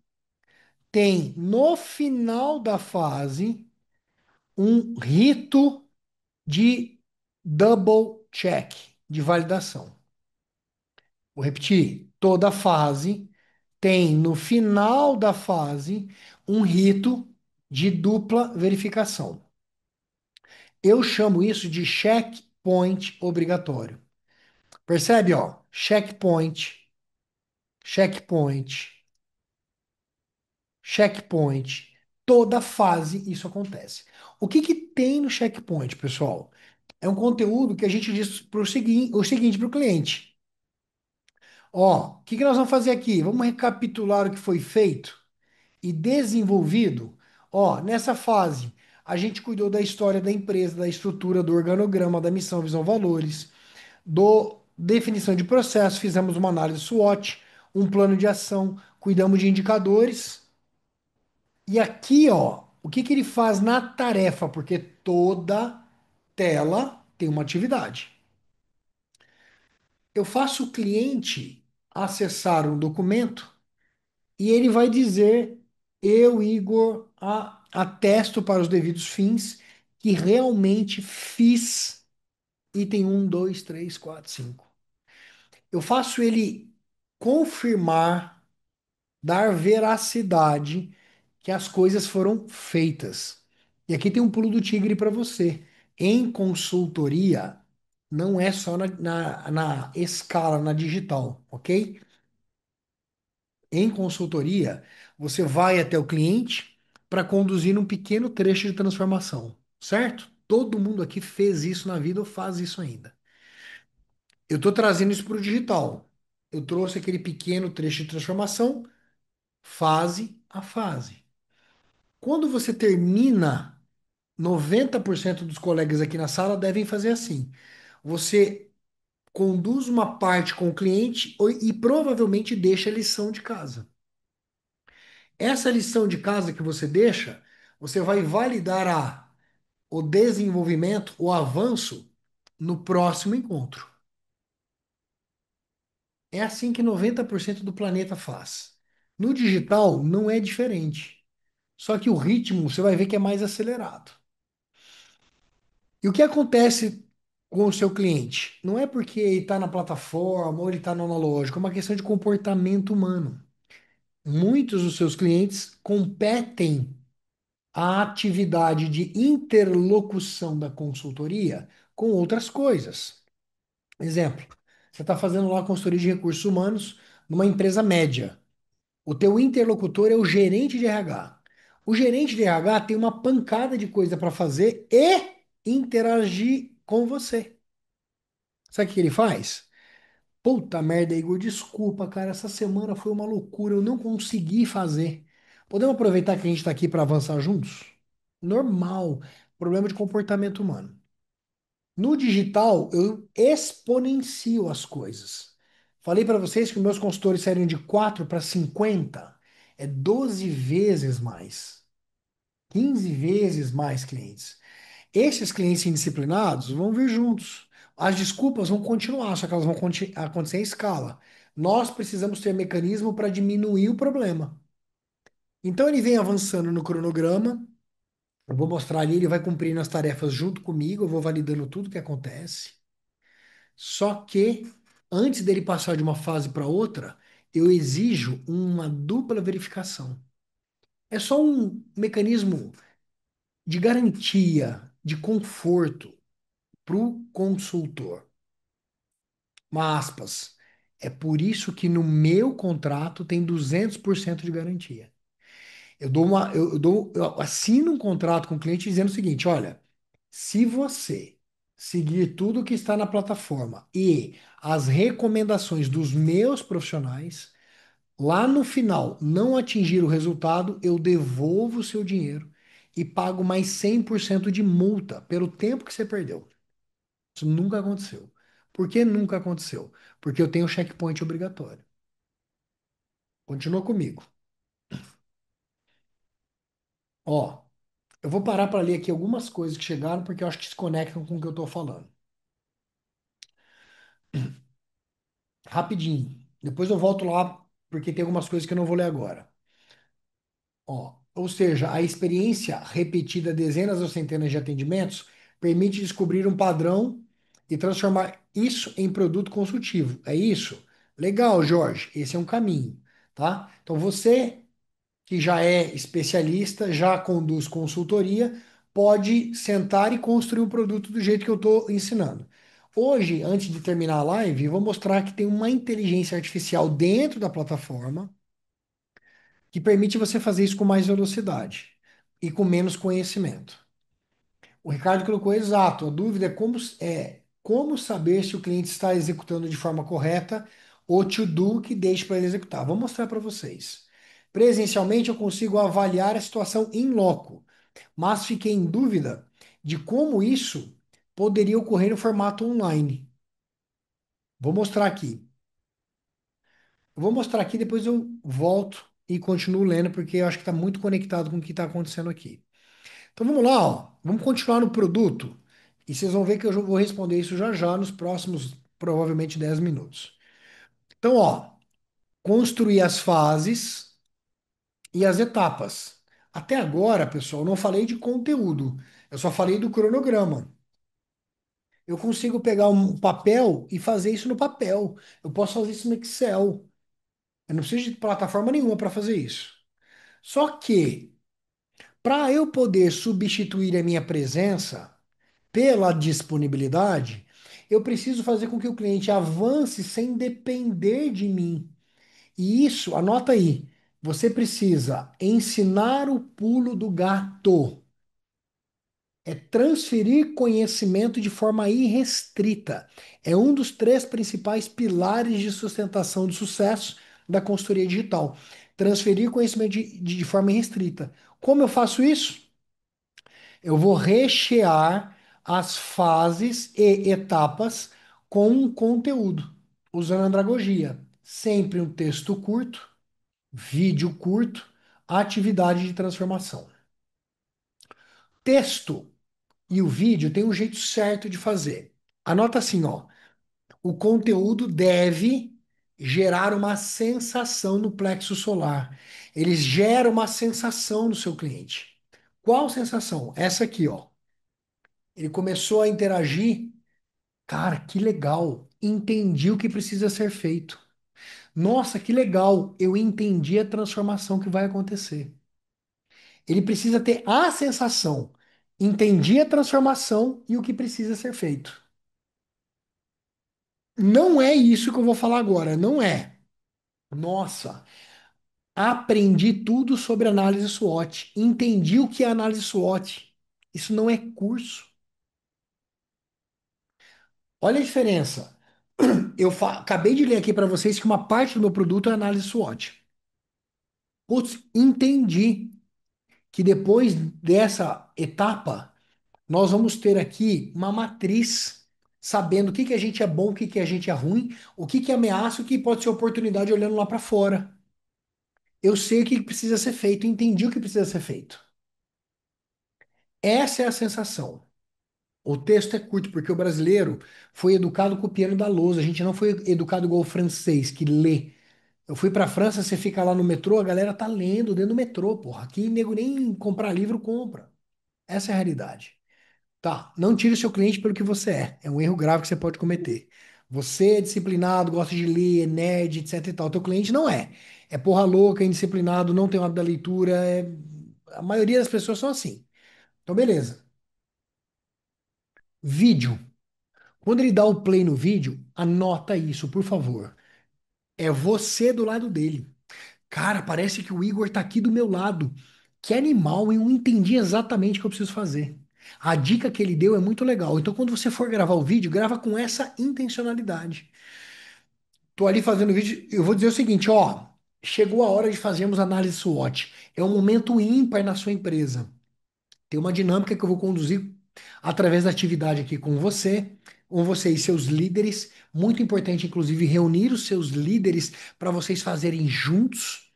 tem no final da fase um rito de double check, de validação. Vou repetir: toda fase tem no final da fase um rito de dupla verificação. Eu chamo isso de checkpoint obrigatório. Percebe, ó? Checkpoint, checkpoint, checkpoint. Toda fase isso acontece. O que que tem no checkpoint, pessoal? É um conteúdo que a gente diz para o seguinte para o cliente. Ó, o que que nós vamos fazer aqui? Vamos recapitular o que foi feito e desenvolvido. Ó, nessa fase, a gente cuidou da história da empresa, da estrutura, do organograma, da missão, visão, valores, do definição de processo, fizemos uma análise SWOT, um plano de ação, cuidamos de indicadores. E aqui, ó, o que que ele faz na tarefa? Porque toda tela tem uma atividade. Eu faço o cliente acessar um documento e ele vai dizer: eu, Igor, atesto para os devidos fins que realmente fiz item um, 2, 3, 4, 5. Eu faço ele confirmar, dar veracidade que as coisas foram feitas. E aqui tem um pulo do tigre para você. Em consultoria, não é só na escala, na digital, ok? Em consultoria, você vai até o cliente para conduzir um pequeno trecho de transformação, certo? Todo mundo aqui fez isso na vida ou faz isso ainda. Eu estou trazendo isso para o digital. Eu trouxe aquele pequeno trecho de transformação, fase a fase. Quando você termina, 90% dos colegas aqui na sala devem fazer assim. Você conduz uma parte com o cliente e provavelmente deixa a lição de casa. Essa lição de casa que você deixa, você vai validar o desenvolvimento, o avanço no próximo encontro. É assim que 90% do planeta faz. No digital não é diferente. Só que o ritmo você vai ver que é mais acelerado. E o que acontece com o seu cliente? Não é porque ele está na plataforma ou ele está no analógico, é uma questão de comportamento humano. Muitos dos seus clientes competem a atividade de interlocução da consultoria com outras coisas. Exemplo, você está fazendo lá consultoria de recursos humanos numa empresa média. O teu interlocutor é o gerente de RH. O gerente de RH tem uma pancada de coisa para fazer e interagir com você. Sabe o que ele faz? Puta merda, Igor, desculpa, cara, essa semana foi uma loucura, eu não consegui fazer. Podemos aproveitar que a gente está aqui para avançar juntos? Normal, problema de comportamento humano. No digital, eu exponencio as coisas. Falei para vocês que meus consultores saíram de 4 para 50, é 12 vezes mais, 15 vezes mais clientes. Esses clientes indisciplinados vão vir juntos. As desculpas vão continuar, só que elas vão acontecer em escala. Nós precisamos ter mecanismo para diminuir o problema. Então ele vem avançando no cronograma. Eu vou mostrar ali, ele vai cumprindo as tarefas junto comigo, eu vou validando tudo que acontece. Só que antes dele passar de uma fase para outra, eu exijo uma dupla verificação. É só um mecanismo de garantia, de conforto para o consultor. Uma aspas. É por isso que no meu contrato tem 200% de garantia. Eu assino um contrato com o cliente dizendo o seguinte: olha, se você seguir tudo que está na plataforma e as recomendações dos meus profissionais, lá no final não atingir o resultado, eu devolvo o seu dinheiro e pago mais 100% de multa pelo tempo que você perdeu. Isso nunca aconteceu. Por que nunca aconteceu? Porque eu tenho checkpoint obrigatório. Continua comigo. Ó, eu vou parar para ler aqui algumas coisas que chegaram, porque eu acho que se conectam com o que eu estou falando. Rapidinho. Depois eu volto lá, porque tem algumas coisas que eu não vou ler agora. Ó, ou seja, a experiência repetida dezenas ou centenas de atendimentos permite descobrir um padrão e transformar isso em produto consultivo. É isso? Legal, Jorge. Esse é um caminho, tá? Então você que já é especialista, já conduz consultoria, pode sentar e construir um produto do jeito que eu estou ensinando. Hoje, antes de terminar a live, eu vou mostrar que tem uma inteligência artificial dentro da plataforma que permite você fazer isso com mais velocidade e com menos conhecimento. O Ricardo colocou exato. A dúvida como saber se o cliente está executando de forma correta o to-do que deixe para ele executar. Vou mostrar para vocês. Presencialmente eu consigo avaliar a situação em loco, mas fiquei em dúvida de como isso poderia ocorrer no formato online. Vou mostrar aqui. Eu vou mostrar aqui, depois eu volto e continuo lendo, porque eu acho que está muito conectado com o que está acontecendo aqui. Então vamos lá, ó. Vamos continuar no produto. E vocês vão ver que eu já vou responder isso já já nos próximos, provavelmente, 10 minutos. Então, ó, construir as fases e as etapas. Até agora, pessoal, eu não falei de conteúdo. Eu só falei do cronograma. Eu consigo pegar um papel e fazer isso no papel. Eu posso fazer isso no Excel. Eu não preciso de plataforma nenhuma para fazer isso. Só que Para eu poder substituir a minha presença pela disponibilidade, eu preciso fazer com que o cliente avance sem depender de mim. E isso, anota aí, você precisa ensinar o pulo do gato. É transferir conhecimento de forma irrestrita. É um dos três principais pilares de sustentação do sucesso da consultoria digital. Transferir conhecimento de forma irrestrita. Como eu faço isso? Eu vou rechear as fases e etapas com um conteúdo, usando a andragogia. Sempre um texto curto, vídeo curto, atividade de transformação. Texto e o vídeo tem um jeito certo de fazer. Anota assim, ó. O conteúdo deve gerar uma sensação no plexo solar. Ele gera uma sensação no seu cliente. Qual sensação? Essa aqui, ó. Ele começou a interagir. Cara, que legal. Entendi o que precisa ser feito. Nossa, que legal. Eu entendi a transformação que vai acontecer. Ele precisa ter a sensação. Entendi a transformação e o que precisa ser feito. Não é isso que eu vou falar agora, não é. Nossa, aprendi tudo sobre análise SWOT, entendi o que é análise SWOT. Isso não é curso. Olha a diferença. Acabei de ler aqui para vocês que uma parte do meu produto é análise SWOT. Putz, entendi que depois dessa etapa, nós vamos ter aqui uma matriz sabendo o que que a gente é bom, o que que a gente é ruim, o que que é ameaça, o que pode ser oportunidade olhando lá para fora. Eu sei o que precisa ser feito, entendi o que precisa ser feito. Essa é a sensação. O texto é curto, porque o brasileiro foi educado com o piano da lousa. A gente não foi educado igual o francês, que lê. Eu fui pra França, você fica lá no metrô, a galera tá lendo dentro do metrô, porra. Aqui nego nem comprar livro compra. Essa é a realidade. Tá, não tire o seu cliente pelo que você é. É um erro grave que você pode cometer. Você é disciplinado, gosta de ler, é nerd, etc e tal. Teu cliente não é. É porra louca, é indisciplinado, não tem o hábito da leitura. A maioria das pessoas são assim. Então, beleza. Vídeo. Quando ele dá o play no vídeo, anota isso, por favor. É você do lado dele. Cara, parece que o Igor tá aqui do meu lado. Que animal, eu entendi exatamente o que eu preciso fazer. A dica que ele deu é muito legal. Então, quando você for gravar o vídeo, grava com essa intencionalidade. Tô ali fazendo o vídeo, eu vou dizer o seguinte, ó, chegou a hora de fazermos análise SWOT. É um momento ímpar na sua empresa. Tem uma dinâmica que eu vou conduzir através da atividade aqui com você e seus líderes. Muito importante, inclusive, reunir os seus líderes para vocês fazerem juntos.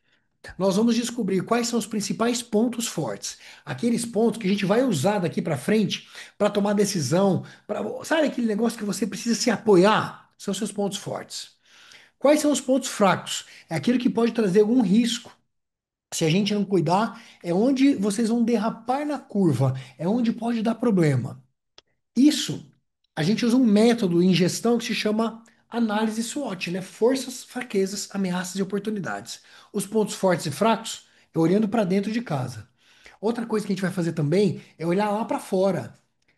Nós vamos descobrir quais são os principais pontos fortes, aqueles pontos que a gente vai usar daqui para frente para tomar decisão, sabe aquele negócio que você precisa se apoiar? São seus pontos fortes. Quais são os pontos fracos? É aquilo que pode trazer algum risco. Se a gente não cuidar, é onde vocês vão derrapar na curva, é onde pode dar problema. Isso, a gente usa um método em gestão que se chama análise SWOT, né? Forças, fraquezas, ameaças e oportunidades. Os pontos fortes e fracos é olhando para dentro de casa. Outra coisa que a gente vai fazer também é olhar lá para fora.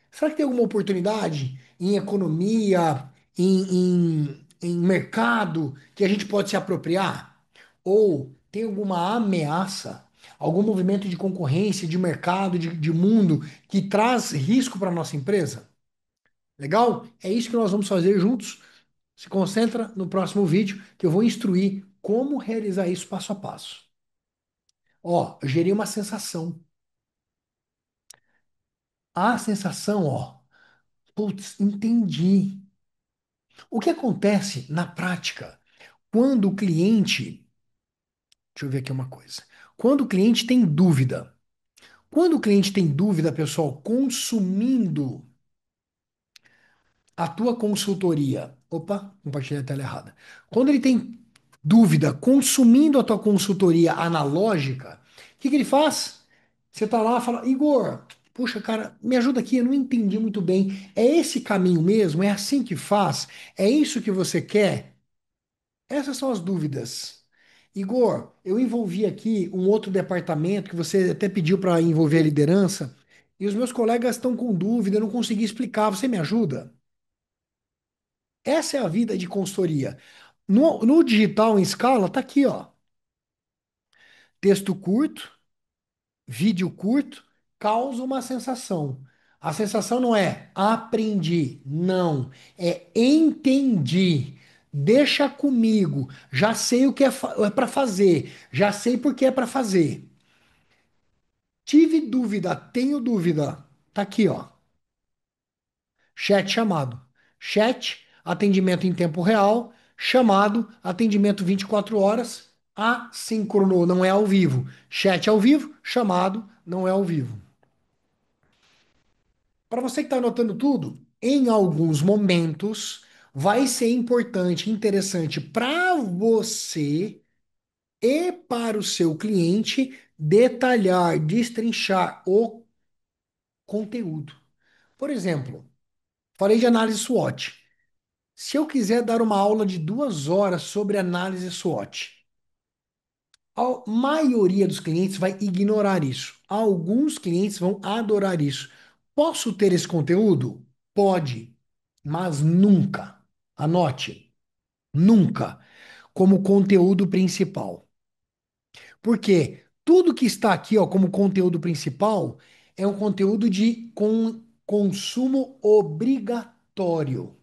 Será que tem alguma oportunidade em economia, em mercado que a gente pode se apropriar? Ou tem alguma ameaça, algum movimento de concorrência, de mercado, de mundo que traz risco para a nossa empresa? Legal? É isso que nós vamos fazer juntos. Se concentra no próximo vídeo que eu vou instruir como realizar isso passo a passo. Ó, eu gerei uma sensação. A sensação, ó, putz, entendi. O que acontece na prática quando o cliente, deixa eu ver aqui uma coisa. Quando o cliente tem dúvida. Quando o cliente tem dúvida, pessoal, consumindo a tua consultoria. Opa, compartilhei a tela errada. Quando ele tem dúvida consumindo a tua consultoria analógica, o que que ele faz? Você tá lá e fala, Igor, puxa, cara, me ajuda aqui, eu não entendi muito bem. É esse caminho mesmo? É assim que faz? É isso que você quer? Essas são as dúvidas. Igor, eu envolvi aqui um outro departamento que você até pediu para envolver a liderança, e os meus colegas estão com dúvida, eu não consegui explicar. Você me ajuda? Essa é a vida de consultoria. No digital em escala, tá aqui, ó. Texto curto, vídeo curto, causa uma sensação. A sensação não é aprendi, não, é entendi. Deixa comigo, já sei o que é para fazer, já sei por que é para fazer. Tive dúvida, tenho dúvida. Tá aqui, ó. Chat chamado. Chat, atendimento em tempo real. Chamado, atendimento 24 horas. Assíncrono, não é ao vivo. Chat ao vivo, chamado, não é ao vivo. Para você que está anotando tudo, em alguns momentos vai ser importante, interessante para você e para o seu cliente detalhar, destrinchar o conteúdo. Por exemplo, falei de análise SWOT. Se eu quiser dar uma aula de 2 horas sobre análise SWOT, a maioria dos clientes vai ignorar isso. Alguns clientes vão adorar isso. Posso ter esse conteúdo? Pode, mas nunca, anote, nunca como conteúdo principal. Por quê? Tudo que está aqui, ó, como conteúdo principal é um conteúdo de consumo obrigatório.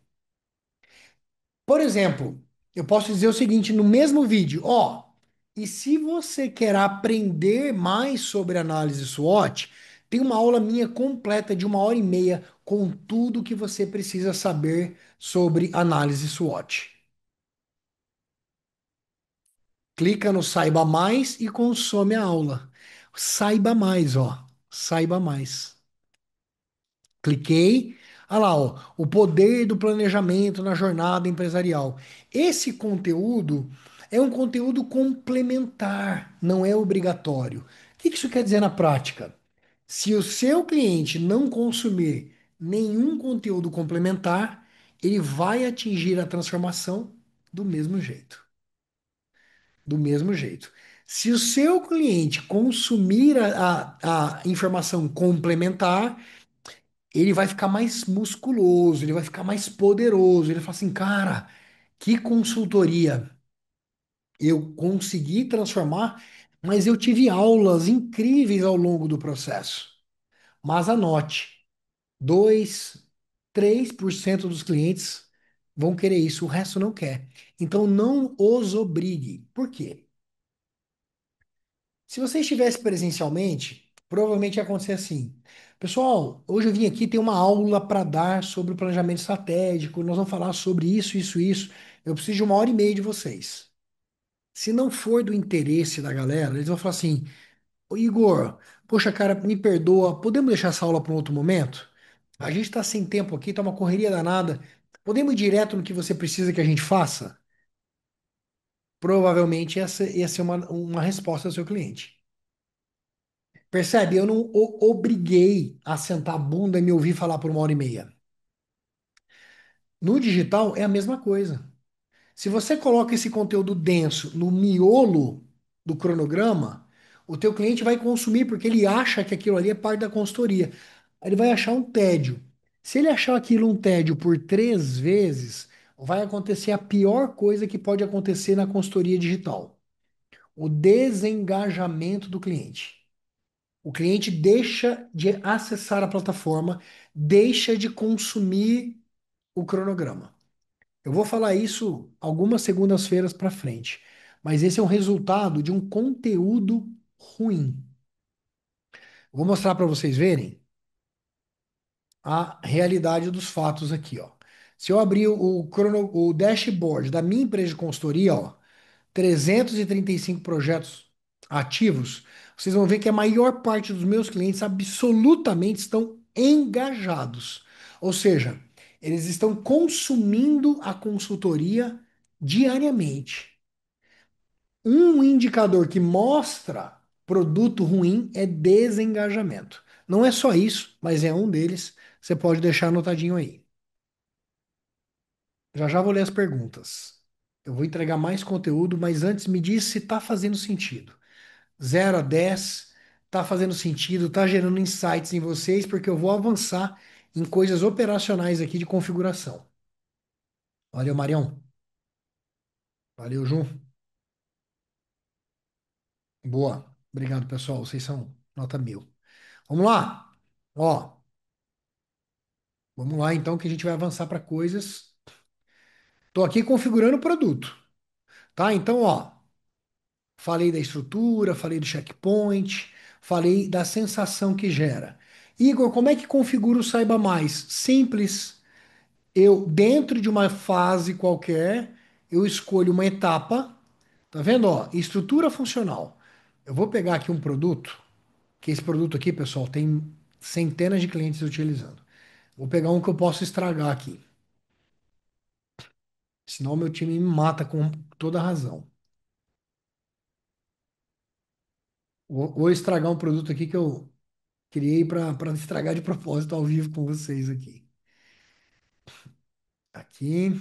Por exemplo, eu posso dizer o seguinte no mesmo vídeo, ó, e se você quer aprender mais sobre análise SWOT, tem uma aula minha completa de 1 hora e meia com tudo que você precisa saber sobre análise SWOT. Clica no Saiba Mais e consome a aula. Saiba mais, ó, saiba mais. Cliquei. Olha lá, ó, o poder do planejamento na jornada empresarial. Esse conteúdo é um conteúdo complementar, não é obrigatório. O que isso quer dizer na prática? Se o seu cliente não consumir nenhum conteúdo complementar, ele vai atingir a transformação do mesmo jeito. Do mesmo jeito. Se o seu cliente consumir a informação complementar, ele vai ficar mais musculoso, ele vai ficar mais poderoso. Ele fala assim, cara, que consultoria eu consegui transformar, mas eu tive aulas incríveis ao longo do processo. Mas anote, 2, 3% dos clientes vão querer isso, o resto não quer. Então não os obrigue. Por quê? Se você estivesse presencialmente, provavelmente ia acontecer assim. Pessoal, hoje eu vim aqui ter uma aula para dar sobre o planejamento estratégico. Nós vamos falar sobre isso, isso, isso. Eu preciso de 1 hora e meia de vocês. Se não for do interesse da galera, eles vão falar assim: Ô Igor, poxa, cara, me perdoa, podemos deixar essa aula para um outro momento? A gente está sem tempo aqui, tá uma correria danada. Podemos ir direto no que você precisa que a gente faça? Provavelmente essa ia ser uma resposta do seu cliente. Percebe? Eu não o obriguei a sentar a bunda e me ouvir falar por 1 hora e meia. No digital é a mesma coisa. Se você coloca esse conteúdo denso no miolo do cronograma, o teu cliente vai consumir porque ele acha que aquilo ali é parte da consultoria. Aí ele vai achar um tédio. Se ele achar aquilo um tédio por 3 vezes, vai acontecer a pior coisa que pode acontecer na consultoria digital: o desengajamento do cliente. O cliente deixa de acessar a plataforma, deixa de consumir o cronograma. Eu vou falar isso algumas segundas-feiras para frente, mas esse é o resultado de um conteúdo ruim. Eu vou mostrar para vocês verem a realidade dos fatos aqui, ó. Se eu abrir o dashboard da minha empresa de consultoria, ó, 335 projetos ativos, vocês vão ver que a maior parte dos meus clientes absolutamente estão engajados. Ou seja, eles estão consumindo a consultoria diariamente. Um indicador que mostra produto ruim é desengajamento. Não é só isso, mas é um deles. Você pode deixar anotadinho aí. Já já vou ler as perguntas. Eu vou entregar mais conteúdo, mas antes me diz se está fazendo sentido. 0 a 10, está fazendo sentido, está gerando insights em vocês, porque eu vou avançar em coisas operacionais aqui de configuração. Valeu, Marião. Valeu, Ju. Boa. Obrigado, pessoal. Vocês são nota 1000. Vamos lá. Ó, vamos lá então que a gente vai avançar para coisas. Estou aqui configurando o produto, tá? Então, ó, falei da estrutura, falei do checkpoint, falei da sensação que gera. Igor, como é que configura o Saiba Mais? Simples. Eu, dentro de uma fase qualquer, eu escolho uma etapa, tá vendo? Ó, estrutura funcional. Eu vou pegar aqui um produto, que esse produto aqui, pessoal, tem centenas de clientes utilizando. Vou pegar um que eu posso estragar aqui. Senão meu time me mata com toda razão. Vou estragar um produto aqui que eu criei para estragar de propósito ao vivo com vocês aqui. Aqui.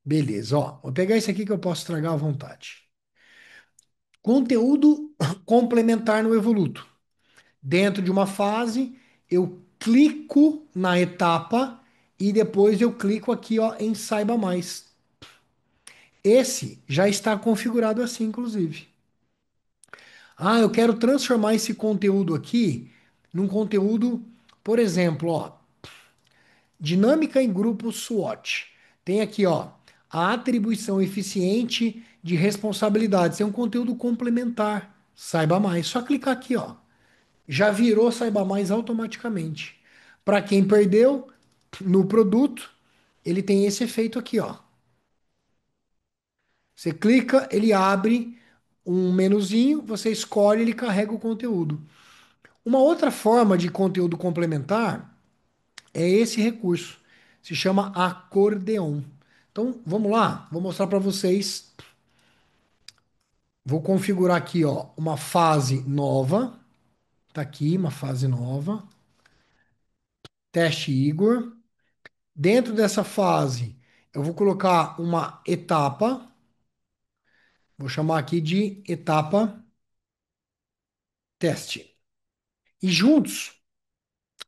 Beleza, ó. Vou pegar esse aqui que eu posso estragar à vontade. Conteúdo complementar no Evoluto. Dentro de uma fase, eu clico na etapa e depois eu clico aqui, ó, em Saiba Mais. Esse já está configurado assim, inclusive. Ah, eu quero transformar esse conteúdo aqui num conteúdo, por exemplo, ó, dinâmica em grupo SWOT. Tem aqui, ó, a atribuição eficiente de responsabilidades. É um conteúdo complementar. Saiba mais. Só clicar aqui, ó. Já virou Saiba Mais automaticamente. Para quem perdeu no produto, ele tem esse efeito aqui, ó. Você clica, ele abre um menuzinho, você escolhe, ele carrega o conteúdo. Uma outra forma de conteúdo complementar é esse recurso. Se chama acordeon. Então, vamos lá, vou mostrar para vocês. Vou configurar aqui, ó, uma fase nova. Tá aqui, uma fase nova. Teste Igor. Dentro dessa fase, eu vou colocar uma etapa. Vou chamar aqui de etapa teste. E juntos,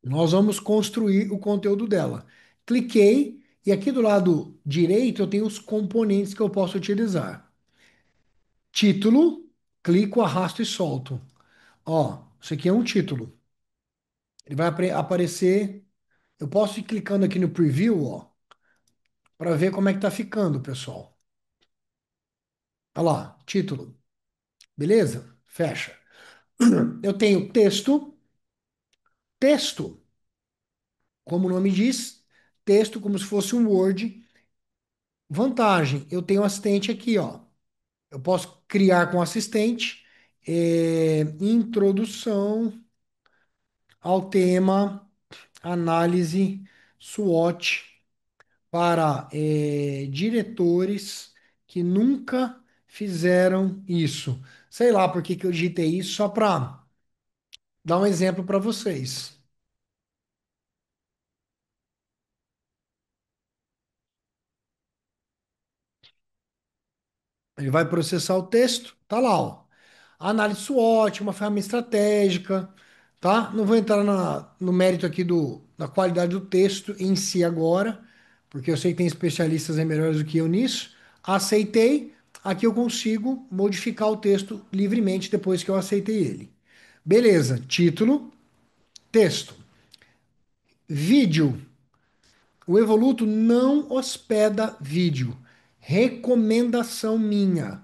nós vamos construir o conteúdo dela. Cliquei e aqui do lado direito eu tenho os componentes que eu posso utilizar. Título, clico, arrasto e solto. Ó, isso aqui é um título. Ele vai aparecer. Eu posso ir clicando aqui no preview, ó, para ver como é que tá ficando, pessoal. Olha lá, título. Beleza? Fecha. Eu tenho texto, texto, como o nome diz, texto como se fosse um Word. Vantagem, eu tenho um assistente aqui, ó. Eu posso criar com assistente, introdução ao tema, análise SWOT para diretores que nunca fizeram isso. Sei lá por que que eu digitei isso, só para dar um exemplo para vocês. Ele vai processar o texto, tá lá, ó. Análise SWOT, uma ferramenta estratégica, tá? Não vou entrar no mérito aqui da qualidade do texto em si agora, porque eu sei que tem especialistas aí melhores do que eu nisso. Aceitei, aqui eu consigo modificar o texto livremente depois que eu aceitei ele. Beleza, título, texto. Vídeo. O Evoluto não hospeda vídeo. Recomendação minha.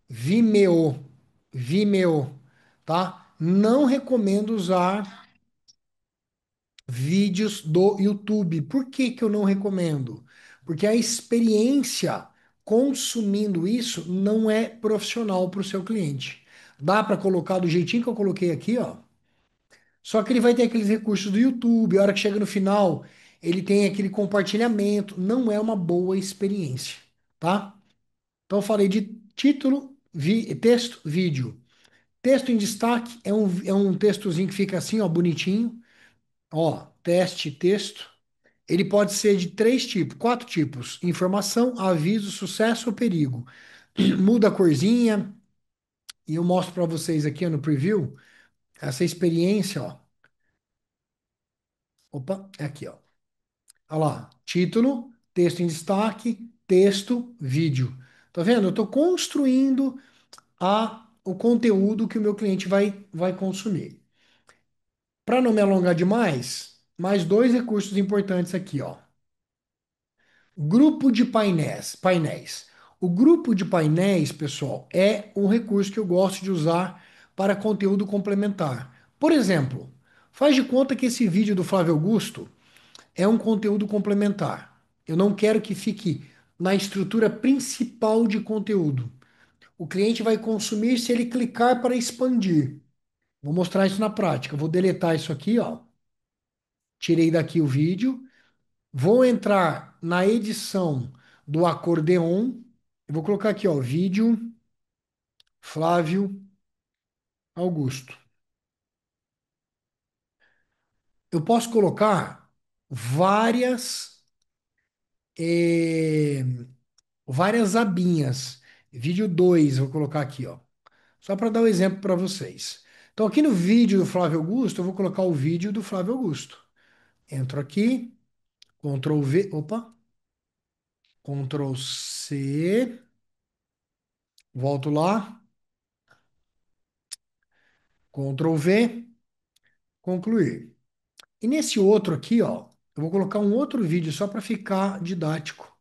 Vimeo, Vimeo, tá? Não recomendo usar vídeos do YouTube. Por que que eu não recomendo? Porque a experiência consumindo isso não é profissional para o seu cliente. Dá para colocar do jeitinho que eu coloquei aqui, ó. Só que ele vai ter aqueles recursos do YouTube. A hora que chega no final, ele tem aquele compartilhamento. Não é uma boa experiência, tá? Então eu falei de título, texto, vídeo. Texto em destaque é um textozinho que fica assim, ó, bonitinho. Ó, teste texto. Ele pode ser de três tipos, quatro tipos: informação, aviso, sucesso ou perigo. Muda a corzinha e eu mostro para vocês aqui ó, no preview essa experiência, ó. Opa, é aqui, ó. Olha lá, título, texto em destaque, texto, vídeo. Tá vendo? Eu estou construindo o conteúdo que o meu cliente vai consumir. Para não me alongar demais, mais dois recursos importantes aqui, ó. Grupo de painéis. O grupo de painéis, pessoal, é um recurso que eu gosto de usar para conteúdo complementar. Por exemplo, faz de conta que esse vídeo do Flávio Augusto é um conteúdo complementar. Eu não quero que fique na estrutura principal de conteúdo. O cliente vai consumir se ele clicar para expandir. Vou mostrar isso na prática. Vou deletar isso aqui, ó. Tirei daqui o vídeo. Vou entrar na edição do acordeon. Eu vou colocar aqui, ó, vídeo Flávio Augusto. Eu posso colocar várias eh, várias abinhas. Vídeo 2, vou colocar aqui, ó. Só para dar um exemplo para vocês. Então, aqui no vídeo do Flávio Augusto, eu vou colocar o vídeo do Flávio Augusto. Entro aqui, Ctrl V, opa, Ctrl C, volto lá, Ctrl V, concluir. E nesse outro aqui, ó, eu vou colocar um outro vídeo só para ficar didático.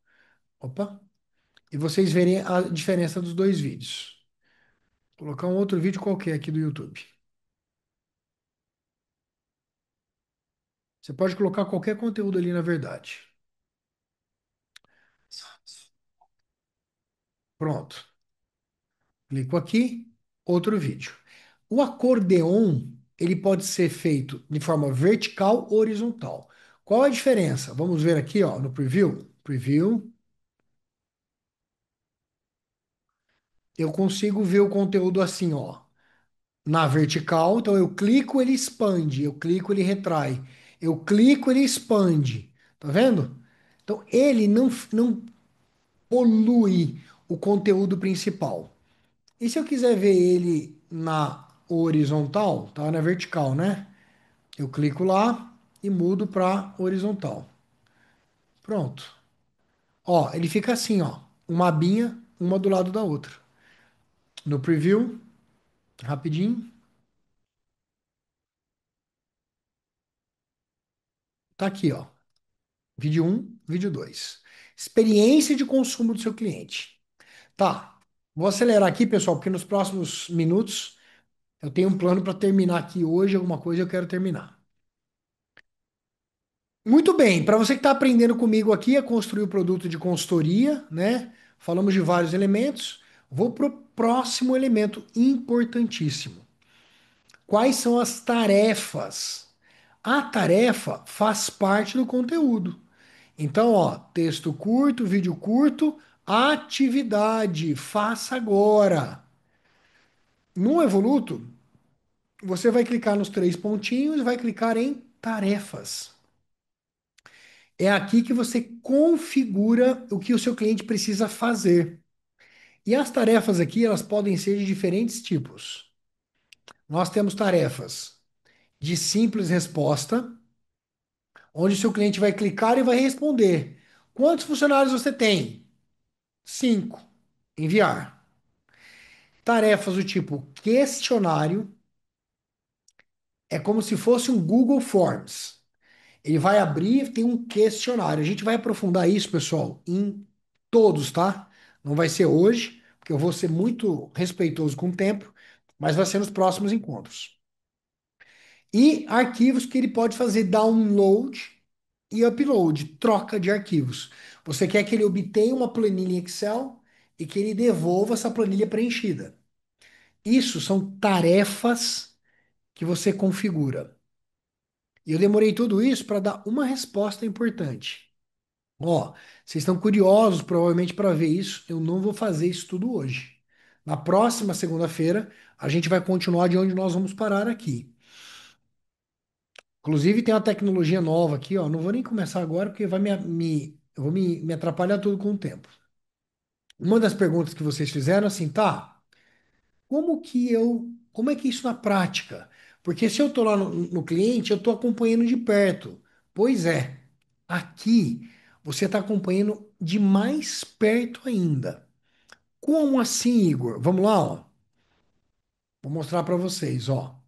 Opa, e vocês verem a diferença dos dois vídeos. Vou colocar um outro vídeo qualquer aqui do YouTube. Você pode colocar qualquer conteúdo ali, na verdade. Pronto. Clico aqui, outro vídeo. O acordeon, ele pode ser feito de forma vertical ou horizontal. Qual a diferença? Vamos ver aqui, ó, no preview. Preview. Eu consigo ver o conteúdo assim, ó, na vertical. Então eu clico, ele expande. Eu clico, ele retrai. Eu clico, ele expande. Tá vendo? Então ele não polui o conteúdo principal. E se eu quiser ver ele na horizontal, tá na vertical, né? Eu clico lá e mudo para horizontal. Pronto. Ó, ele fica assim, ó, uma abinha, uma do lado da outra. No preview, rapidinho, tá aqui, ó. Vídeo um, vídeo 2. Experiência de consumo do seu cliente. Tá. Vou acelerar aqui, pessoal, porque nos próximos minutos eu tenho um plano para terminar aqui hoje, alguma coisa eu quero terminar. Muito bem, para você que está aprendendo comigo aqui a construir o produto de consultoria, né? Falamos de vários elementos. Vou para o próximo elemento importantíssimo. Quais são as tarefas? A tarefa faz parte do conteúdo. Então, ó, texto curto, vídeo curto, atividade, faça agora. No Evoluto, você vai clicar nos três pontinhos e vai clicar em tarefas. É aqui que você configura o que o seu cliente precisa fazer. E as tarefas aqui, elas podem ser de diferentes tipos. Nós temos tarefas de simples resposta, onde o seu cliente vai clicar e vai responder. Quantos funcionários você tem? 5. Enviar. Tarefas do tipo questionário, é como se fosse um Google Forms. Ele vai abrir, tem um questionário. A gente vai aprofundar isso, pessoal, em todos, tá? Não vai ser hoje, porque eu vou ser muito respeitoso com o tempo, mas vai ser nos próximos encontros. E arquivos que ele pode fazer download e upload, troca de arquivos. Você quer que ele obtenha uma planilha em Excel e que ele devolva essa planilha preenchida. Isso são tarefas que você configura. E eu demorei tudo isso para dar uma resposta importante. Ó, vocês estão curiosos provavelmente para ver isso. Eu não vou fazer isso tudo hoje. Na próxima segunda-feira, a gente vai continuar de onde nós vamos parar aqui. Inclusive tem uma tecnologia nova aqui, ó. Não vou nem começar agora porque vai eu vou me atrapalhar tudo com o tempo. Uma das perguntas que vocês fizeram assim, tá? Como é que é isso na prática? Porque se eu estou lá no cliente, eu estou acompanhando de perto. Pois é, aqui você está acompanhando de mais perto ainda. Como assim, Igor? Vamos lá, ó. Vou mostrar para vocês, ó.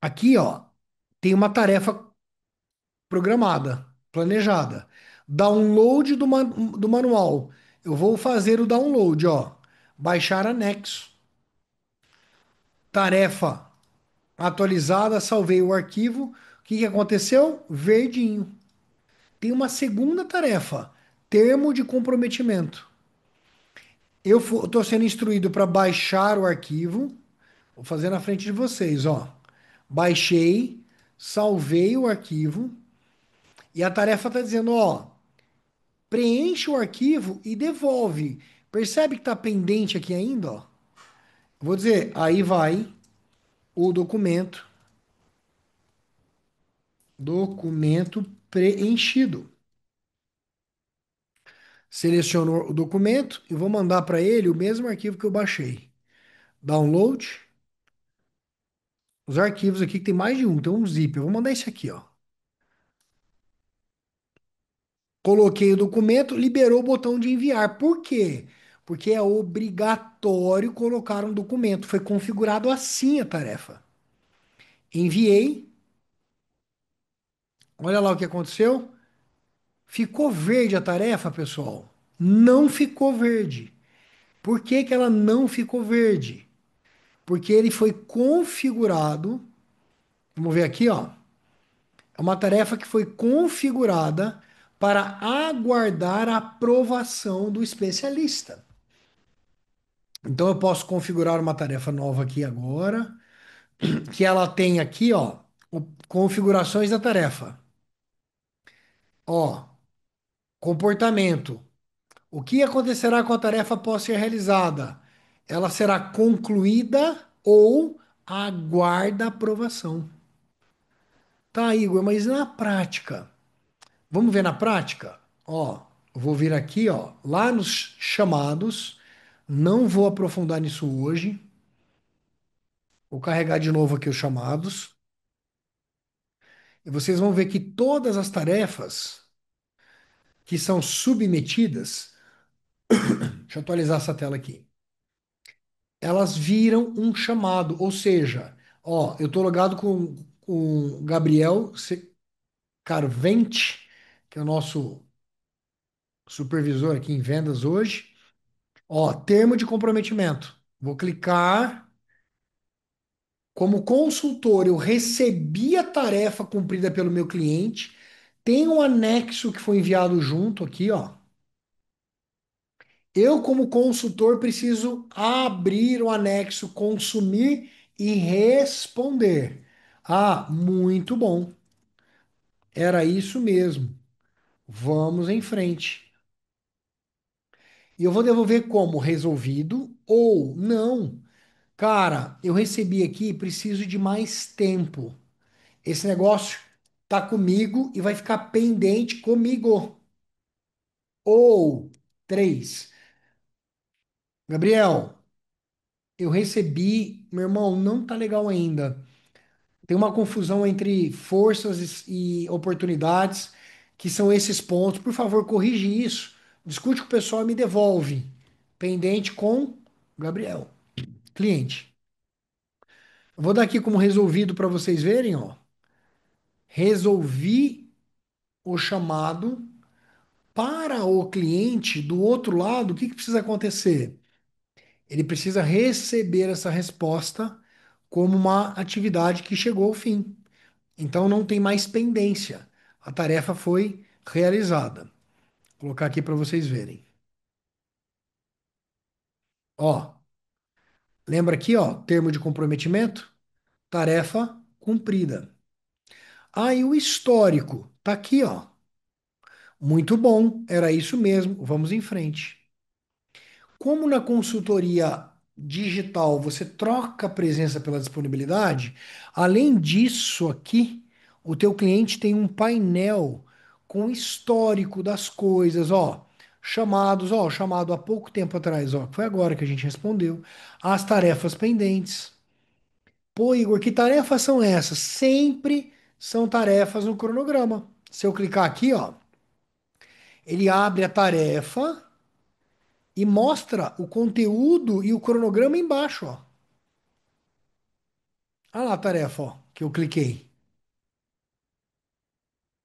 Aqui, ó, tem uma tarefa programada, planejada. Download do manual. Eu vou fazer o download, ó. Baixar anexo. Tarefa atualizada, salvei o arquivo. O que que aconteceu? Verdinho. Tem uma segunda tarefa, termo de comprometimento. Eu estou sendo instruído para baixar o arquivo. Vou fazer na frente de vocês, ó. Baixei, salvei o arquivo e a tarefa está dizendo, ó, preenche o arquivo e devolve. Percebe que está pendente aqui ainda, ó? Vou dizer, aí vai o documento preenchido. Seleciono o documento e vou mandar para ele o mesmo arquivo que eu baixei. Download. Os arquivos aqui que tem mais de um, tem um zip. Eu vou mandar esse aqui, ó. Coloquei o documento, liberou o botão de enviar. Por quê? Porque é obrigatório colocar um documento. Foi configurado assim a tarefa. Enviei. Olha lá o que aconteceu. Ficou verde a tarefa, pessoal? Não ficou verde. Por que que ela não ficou verde? Porque ele foi configurado. Vamos ver aqui, ó. É uma tarefa que foi configurada para aguardar a aprovação do especialista. Então eu posso configurar uma tarefa nova aqui agora, que ela tem aqui, ó, configurações da tarefa. Ó, comportamento. O que acontecerá com a tarefa após ser realizada? Ela será concluída ou aguarda aprovação. Tá, Igor, mas na prática? Vamos ver na prática? Ó, eu vou vir aqui, ó, lá nos chamados. Não vou aprofundar nisso hoje. Vou carregar de novo aqui os chamados. E vocês vão ver que todas as tarefas que são submetidas, deixa eu atualizar essa tela aqui, elas viram um chamado, ou seja, ó, eu estou logado com o Gabriel Carvente, que é o nosso supervisor aqui em vendas hoje. Ó, termo de comprometimento. Vou clicar. Como consultor, eu recebi a tarefa cumprida pelo meu cliente. Tem um anexo que foi enviado junto aqui, ó. Eu, como consultor, preciso abrir o anexo, consumir e responder. Ah, muito bom. Era isso mesmo. Vamos em frente. E eu vou devolver como resolvido ou não. Cara, eu recebi aqui, preciso de mais tempo. Esse negócio tá comigo e vai ficar pendente comigo. Ou três. Gabriel, eu recebi, meu irmão, não tá legal ainda. Tem uma confusão entre forças e oportunidades, que são esses pontos. Por favor, corrige isso. Discute com o pessoal e me devolve. Pendente com Gabriel, cliente. Eu vou dar aqui como resolvido para vocês verem, ó. Resolvi o chamado para o cliente do outro lado. O que que precisa acontecer? Ele precisa receber essa resposta como uma atividade que chegou ao fim. Então não tem mais pendência. A tarefa foi realizada. Vou colocar aqui para vocês verem. Ó, lembra aqui, ó, termo de comprometimento, tarefa cumprida. Ah, e o histórico tá aqui, ó. Muito bom, era isso mesmo. Vamos em frente. Como na consultoria digital, você troca a presença pela disponibilidade. Além disso, aqui, o teu cliente tem um painel com histórico das coisas, ó, chamados, ó, chamado há pouco tempo atrás, ó, foi agora que a gente respondeu, as tarefas pendentes. Pô, Igor, que tarefas são essas? Sempre são tarefas no cronograma. Se eu clicar aqui, ó, ele abre a tarefa e mostra o conteúdo e o cronograma embaixo, ó. Olha lá a tarefa, ó, que eu cliquei.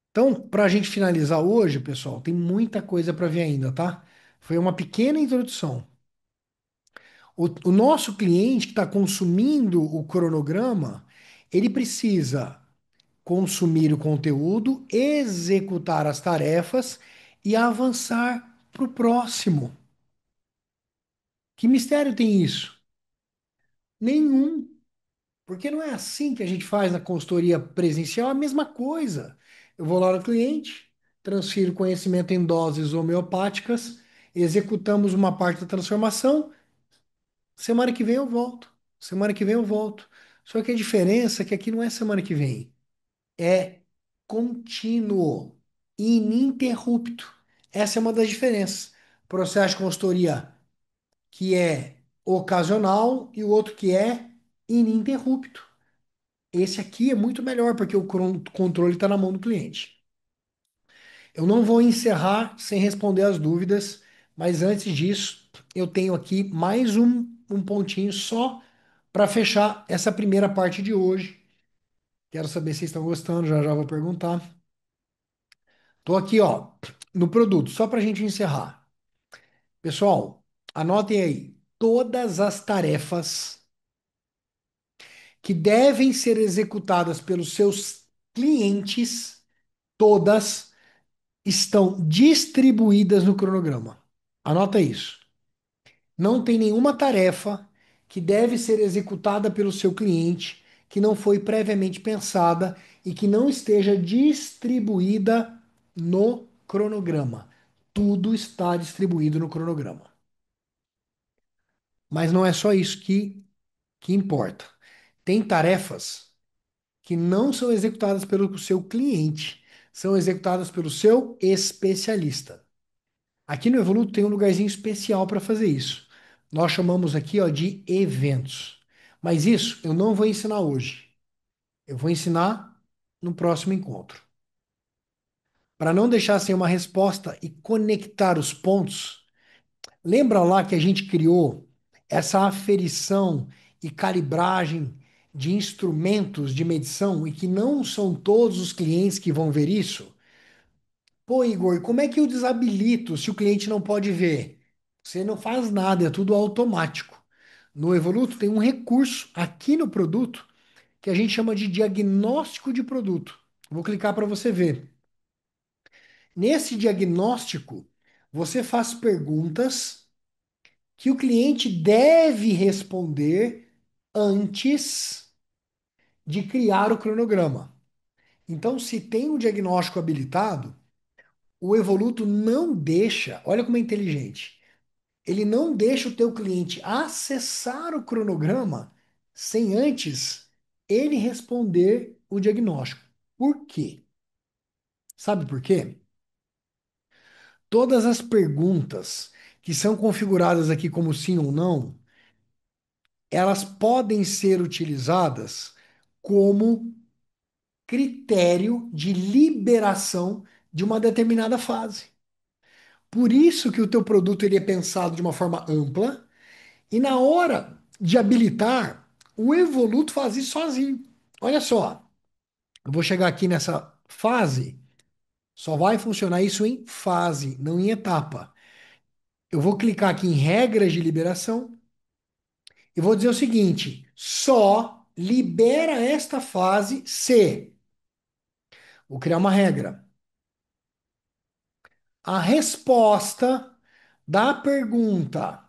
Então, para a gente finalizar hoje, pessoal, tem muita coisa para ver ainda, tá? Foi uma pequena introdução. O nosso cliente que está consumindo o cronograma, ele precisa consumir o conteúdo, executar as tarefas e avançar para o próximo. Que mistério tem isso? Nenhum. Porque não é assim que a gente faz na consultoria presencial, é a mesma coisa. Eu vou lá no cliente, transfiro conhecimento em doses homeopáticas, executamos uma parte da transformação, semana que vem eu volto. Semana que vem eu volto. Só que a diferença é que aqui não é semana que vem, é contínuo, ininterrupto. Essa é uma das diferenças. Processo de consultoria que é ocasional e o outro que é ininterrupto. Esse aqui é muito melhor porque o controle está na mão do cliente. Eu não vou encerrar sem responder as dúvidas, mas antes disso, eu tenho aqui mais um pontinho só para fechar essa primeira parte de hoje. Quero saber se vocês estão gostando, já já vou perguntar. Tô aqui, ó, no produto, só para a gente encerrar. Pessoal, anotem aí todas as tarefas que devem ser executadas pelos seus clientes, todas estão distribuídas no cronograma. Anota isso. Não tem nenhuma tarefa que deve ser executada pelo seu cliente que não foi previamente pensada e que não esteja distribuída no cronograma. Tudo está distribuído no cronograma. Mas não é só isso que importa. Tem tarefas que não são executadas pelo seu cliente, são executadas pelo seu especialista. Aqui no Evoluto tem um lugarzinho especial para fazer isso. Nós chamamos aqui, ó, de eventos. Mas isso eu não vou ensinar hoje. Eu vou ensinar no próximo encontro. Para não deixar sem uma resposta e conectar os pontos, lembra lá que a gente criou essa aferição e calibragem de instrumentos de medição e que não são todos os clientes que vão ver isso? Pô, Igor, como é que eu desabilito se o cliente não pode ver? Você não faz nada, é tudo automático. No Evoluto tem um recurso aqui no produto que a gente chama de diagnóstico de produto. Vou clicar para você ver. Nesse diagnóstico, você faz perguntas que o cliente deve responder antes de criar o cronograma. Então, se tem um diagnóstico habilitado, o Evoluto não deixa, olha como é inteligente. Ele não deixa o teu cliente acessar o cronograma sem antes ele responder o diagnóstico. Por quê? Sabe por quê? Todas as perguntas que são configuradas aqui como sim ou não, elas podem ser utilizadas como critério de liberação de uma determinada fase. Por isso que o teu produto ele é pensado de uma forma ampla. E na hora de habilitar, o Evoluto faz isso sozinho. Olha só, eu vou chegar aqui nessa fase, só vai funcionar isso em fase, não em etapa. Eu vou clicar aqui em regras de liberação e vou dizer o seguinte: só libera esta fase se. Vou criar uma regra. A resposta da pergunta,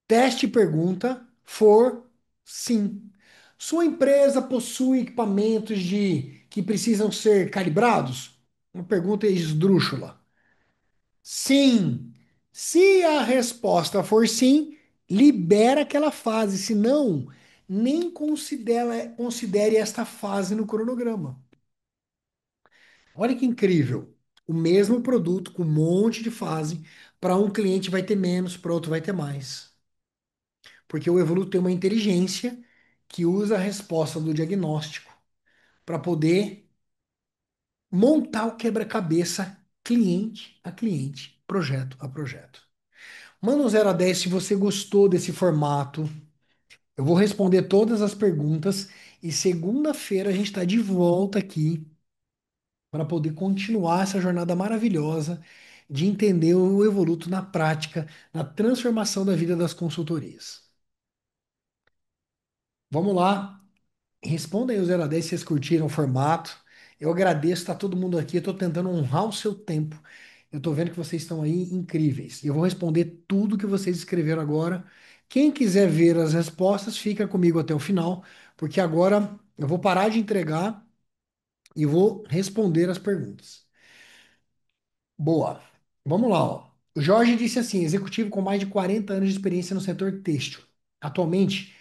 teste pergunta, for sim. Sua empresa possui equipamentos que precisam ser calibrados? Uma pergunta esdrúxula. Sim. Se a resposta for sim, libera aquela fase, se não, nem considere esta fase no cronograma. Olha que incrível. O mesmo produto com um monte de fase, para um cliente vai ter menos, para outro vai ter mais. Porque o Evoluto tem uma inteligência que usa a resposta do diagnóstico para poder montar o quebra-cabeça cliente a cliente, projeto a projeto. Manda um 0 a 10 se você gostou desse formato. Eu vou responder todas as perguntas e segunda-feira a gente está de volta aqui para poder continuar essa jornada maravilhosa de entender o Evoluto na prática, na transformação da vida das consultorias. Vamos lá, responda aí o 0 a 10 se vocês curtiram o formato. Eu agradeço, tá todo mundo aqui. Eu estou tentando honrar o seu tempo. Eu estou vendo que vocês estão aí incríveis. E eu vou responder tudo que vocês escreveram agora. Quem quiser ver as respostas, fica comigo até o final, porque agora eu vou parar de entregar e vou responder as perguntas. Boa. Vamos lá, ó. O Jorge disse assim: executivo com mais de 40 anos de experiência no setor têxtil. Atualmente,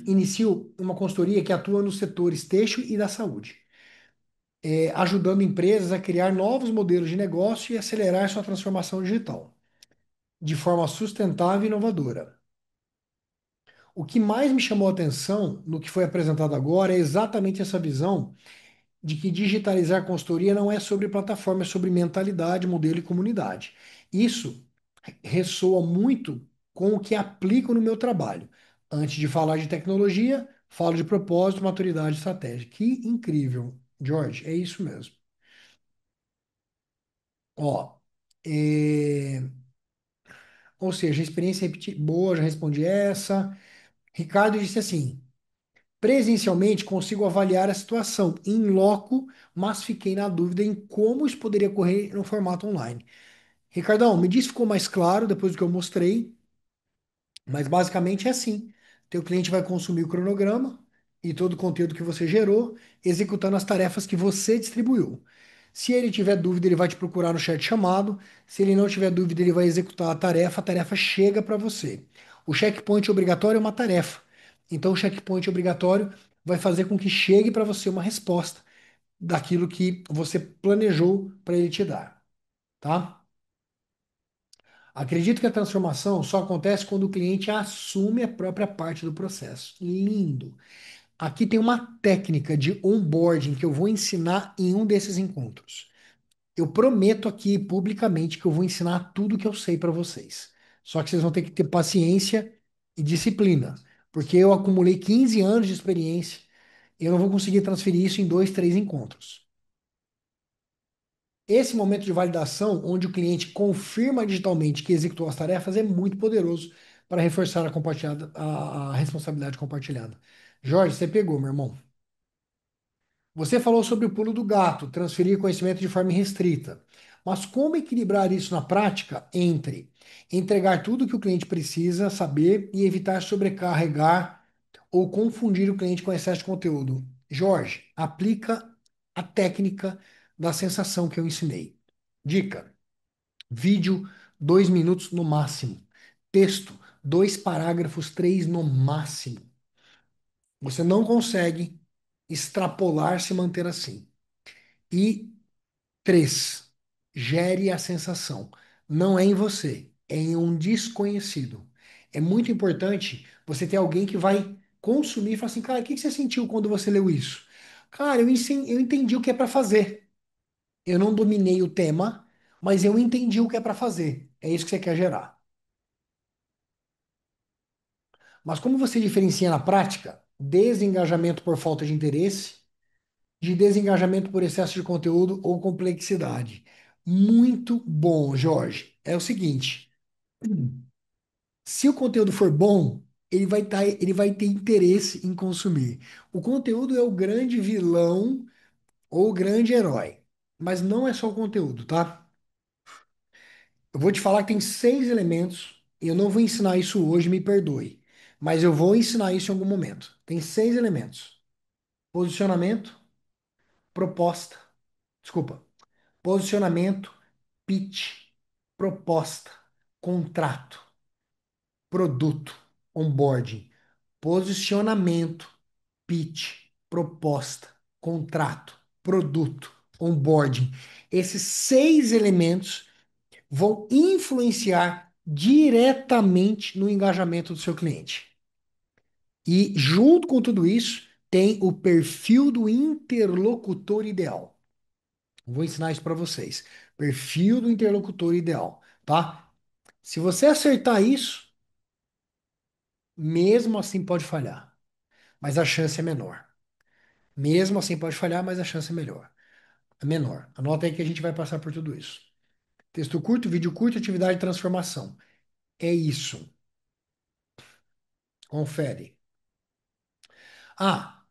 inicio uma consultoria que atua nos setores têxtil e da saúde, ajudando empresas a criar novos modelos de negócio e acelerar sua transformação digital, de forma sustentável e inovadora. O que mais me chamou a atenção no que foi apresentado agora é exatamente essa visão de que digitalizar consultoria não é sobre plataforma, é sobre mentalidade, modelo e comunidade. Isso ressoa muito com o que aplico no meu trabalho. Antes de falar de tecnologia, falo de propósito, maturidade e estratégia. Que incrível, George, é isso mesmo. Ó, é, ou seja, experiência boa, já respondi essa. Ricardo disse assim: presencialmente consigo avaliar a situação em loco, mas fiquei na dúvida em como isso poderia ocorrer no formato online. Ricardão, me diz se ficou mais claro depois do que eu mostrei. Mas basicamente é assim. Teu cliente vai consumir o cronograma e todo o conteúdo que você gerou, executando as tarefas que você distribuiu. Se ele tiver dúvida, ele vai te procurar no chat chamado. Se ele não tiver dúvida, ele vai executar a tarefa chega para você. O checkpoint obrigatório é uma tarefa. Então, o checkpoint obrigatório vai fazer com que chegue para você uma resposta daquilo que você planejou para ele te dar, tá? Acredito que a transformação só acontece quando o cliente assume a própria parte do processo. Lindo. Aqui tem uma técnica de onboarding que eu vou ensinar em um desses encontros. Eu prometo aqui publicamente que eu vou ensinar tudo que eu sei para vocês. Só que vocês vão ter que ter paciência e disciplina, porque eu acumulei 15 anos de experiência e eu não vou conseguir transferir isso em dois, três encontros. Esse momento de validação, onde o cliente confirma digitalmente que executou as tarefas, é muito poderoso para reforçar a responsabilidade compartilhada. Jorge, você pegou, meu irmão. Você falou sobre o pulo do gato, transferir conhecimento de forma restrita. Mas como equilibrar isso na prática entre entregar tudo que o cliente precisa saber e evitar sobrecarregar ou confundir o cliente com excesso de conteúdo? Jorge, aplica a técnica da sensação que eu ensinei. Dica: vídeo, 2 minutos no máximo. Texto, dois parágrafos, três no máximo. Você não consegue extrapolar se manter assim. E três, gere a sensação. Não é em você, é em um desconhecido. É muito importante você ter alguém que vai consumir e falar assim, cara, o que que você sentiu quando você leu isso? Cara, eu entendi o que é para fazer. Eu não dominei o tema, mas eu entendi o que é para fazer. É isso que você quer gerar. Mas como você diferencia na prática desengajamento por falta de interesse de desengajamento por excesso de conteúdo ou complexidade? Muito bom, Jorge. É o seguinte, se o conteúdo for bom, ele vai ter interesse em consumir. O conteúdo é o grande vilão ou o grande herói, mas não é só o conteúdo, tá? Eu vou te falar que tem 6 elementos, e eu não vou ensinar isso hoje, me perdoe, mas eu vou ensinar isso em algum momento. Tem 6 elementos: posicionamento, proposta, desculpa, posicionamento, pitch, proposta, contrato, produto, onboarding, posicionamento, pitch, proposta, contrato, produto, onboarding. Esses 6 elementos vão influenciar diretamente no engajamento do seu cliente. E junto com tudo isso, tem o perfil do interlocutor ideal. Vou ensinar isso para vocês. Perfil do interlocutor ideal, tá? Se você acertar isso, mesmo assim pode falhar, mas a chance é menor. Mesmo assim pode falhar, mas a chance é melhor. É menor. Anota aí que a gente vai passar por tudo isso. Texto curto, vídeo curto, atividade de transformação. É isso. Confere. Ah,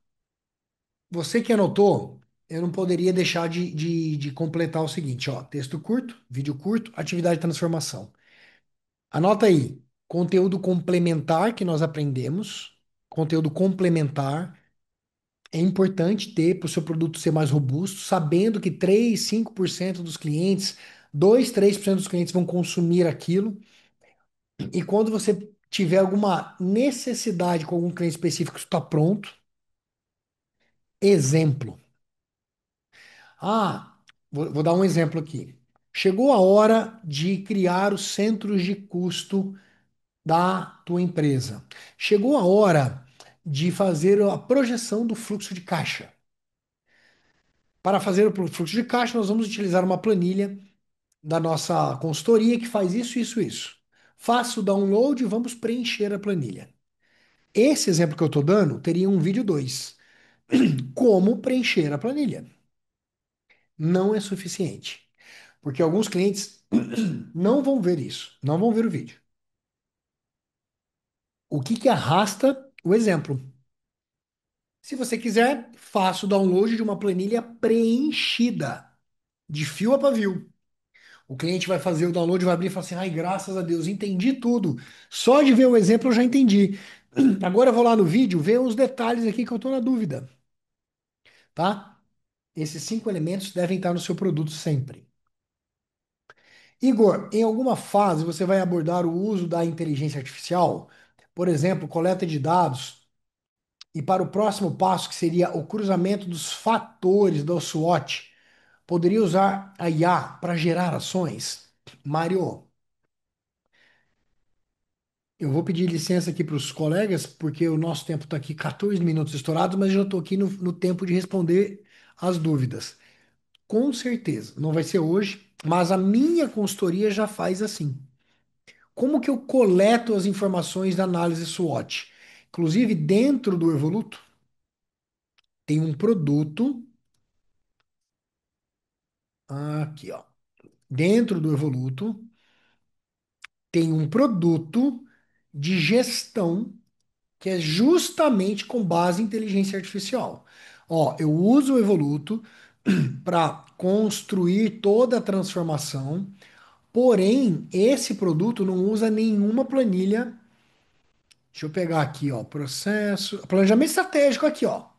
você que anotou, eu não poderia deixar de completar o seguinte, ó. Texto curto, vídeo curto, atividade de transformação. Anota aí. Conteúdo complementar que nós aprendemos. Conteúdo complementar. É importante ter para o seu produto ser mais robusto, sabendo que 3, 5% dos clientes, 2, 3% dos clientes vão consumir aquilo. E quando você tiver alguma necessidade com algum cliente específico, isso está pronto. Exemplo. Ah, vou dar um exemplo aqui. Chegou a hora de criar os centros de custo da tua empresa. Chegou a hora de fazer a projeção do fluxo de caixa. Para fazer o fluxo de caixa, nós vamos utilizar uma planilha da nossa consultoria que faz isso, isso, isso. Faça o download e vamos preencher a planilha. Esse exemplo que eu estou dando teria um vídeo 2. Como preencher a planilha? Não é suficiente, porque alguns clientes não vão ver isso, não vão ver o vídeo. O que que arrasta o exemplo? Se você quiser, faça o download de uma planilha preenchida, de fio a pavio. O cliente vai fazer o download, vai abrir e falar assim: ai, graças a Deus, entendi tudo. Só de ver o exemplo eu já entendi. Agora eu vou lá no vídeo ver os detalhes aqui que eu estou na dúvida, tá? Esses 5 elementos devem estar no seu produto sempre. Igor, em alguma fase você vai abordar o uso da inteligência artificial, por exemplo, coleta de dados, e para o próximo passo, que seria o cruzamento dos fatores da SWOT, poderia usar a IA para gerar ações? Mário, eu vou pedir licença aqui para os colegas, porque o nosso tempo está aqui 14 minutos estourados, mas eu já estou aqui no tempo de responder as dúvidas. Com certeza, não vai ser hoje, mas a minha consultoria já faz assim. Como que eu coleto as informações da análise SWOT? Inclusive, dentro do Evoluto, tem um produto, aqui, ó. Dentro do Evoluto, tem um produto de gestão que é justamente com base em inteligência artificial. Ó, eu uso o Evoluto para construir toda a transformação, porém, esse produto não usa nenhuma planilha. Deixa eu pegar aqui, ó, processo, planejamento estratégico aqui, ó.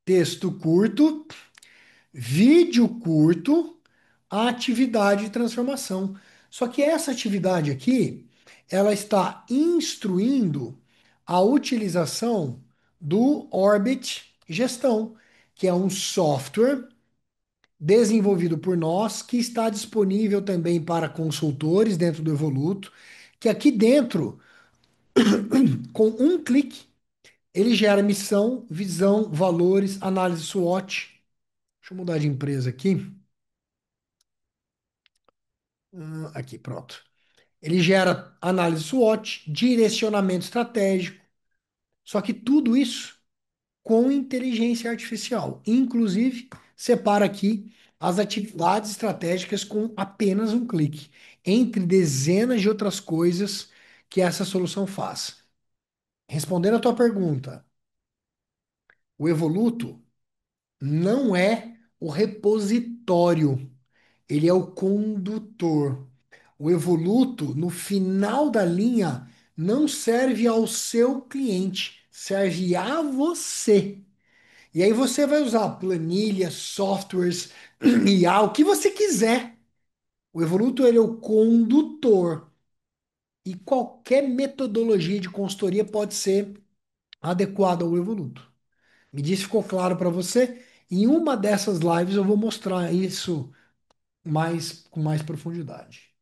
Texto curto, vídeo curto, atividade de transformação. Só que essa atividade aqui, ela está instruindo a utilização do Orbit Gestão, que é um software desenvolvido por nós, que está disponível também para consultores dentro do Evoluto, que aqui dentro, com um clique, ele gera missão, visão, valores, análise SWOT. Deixa eu mudar de empresa aqui. Aqui, pronto. Ele gera análise SWOT, direcionamento estratégico. Só que tudo isso com inteligência artificial. Inclusive, separa aqui as atividades estratégicas com apenas um clique, entre dezenas de outras coisas que essa solução faz. Respondendo a tua pergunta, o Evoluto não é o repositório, ele é o condutor. O Evoluto, no final da linha, não serve ao seu cliente, serve a você. E aí você vai usar planilhas, softwares, IA, o que você quiser. O Evoluto ele é o condutor e qualquer metodologia de consultoria pode ser adequada ao Evoluto. Me disse se ficou claro para você? Em uma dessas lives eu vou mostrar isso com mais profundidade.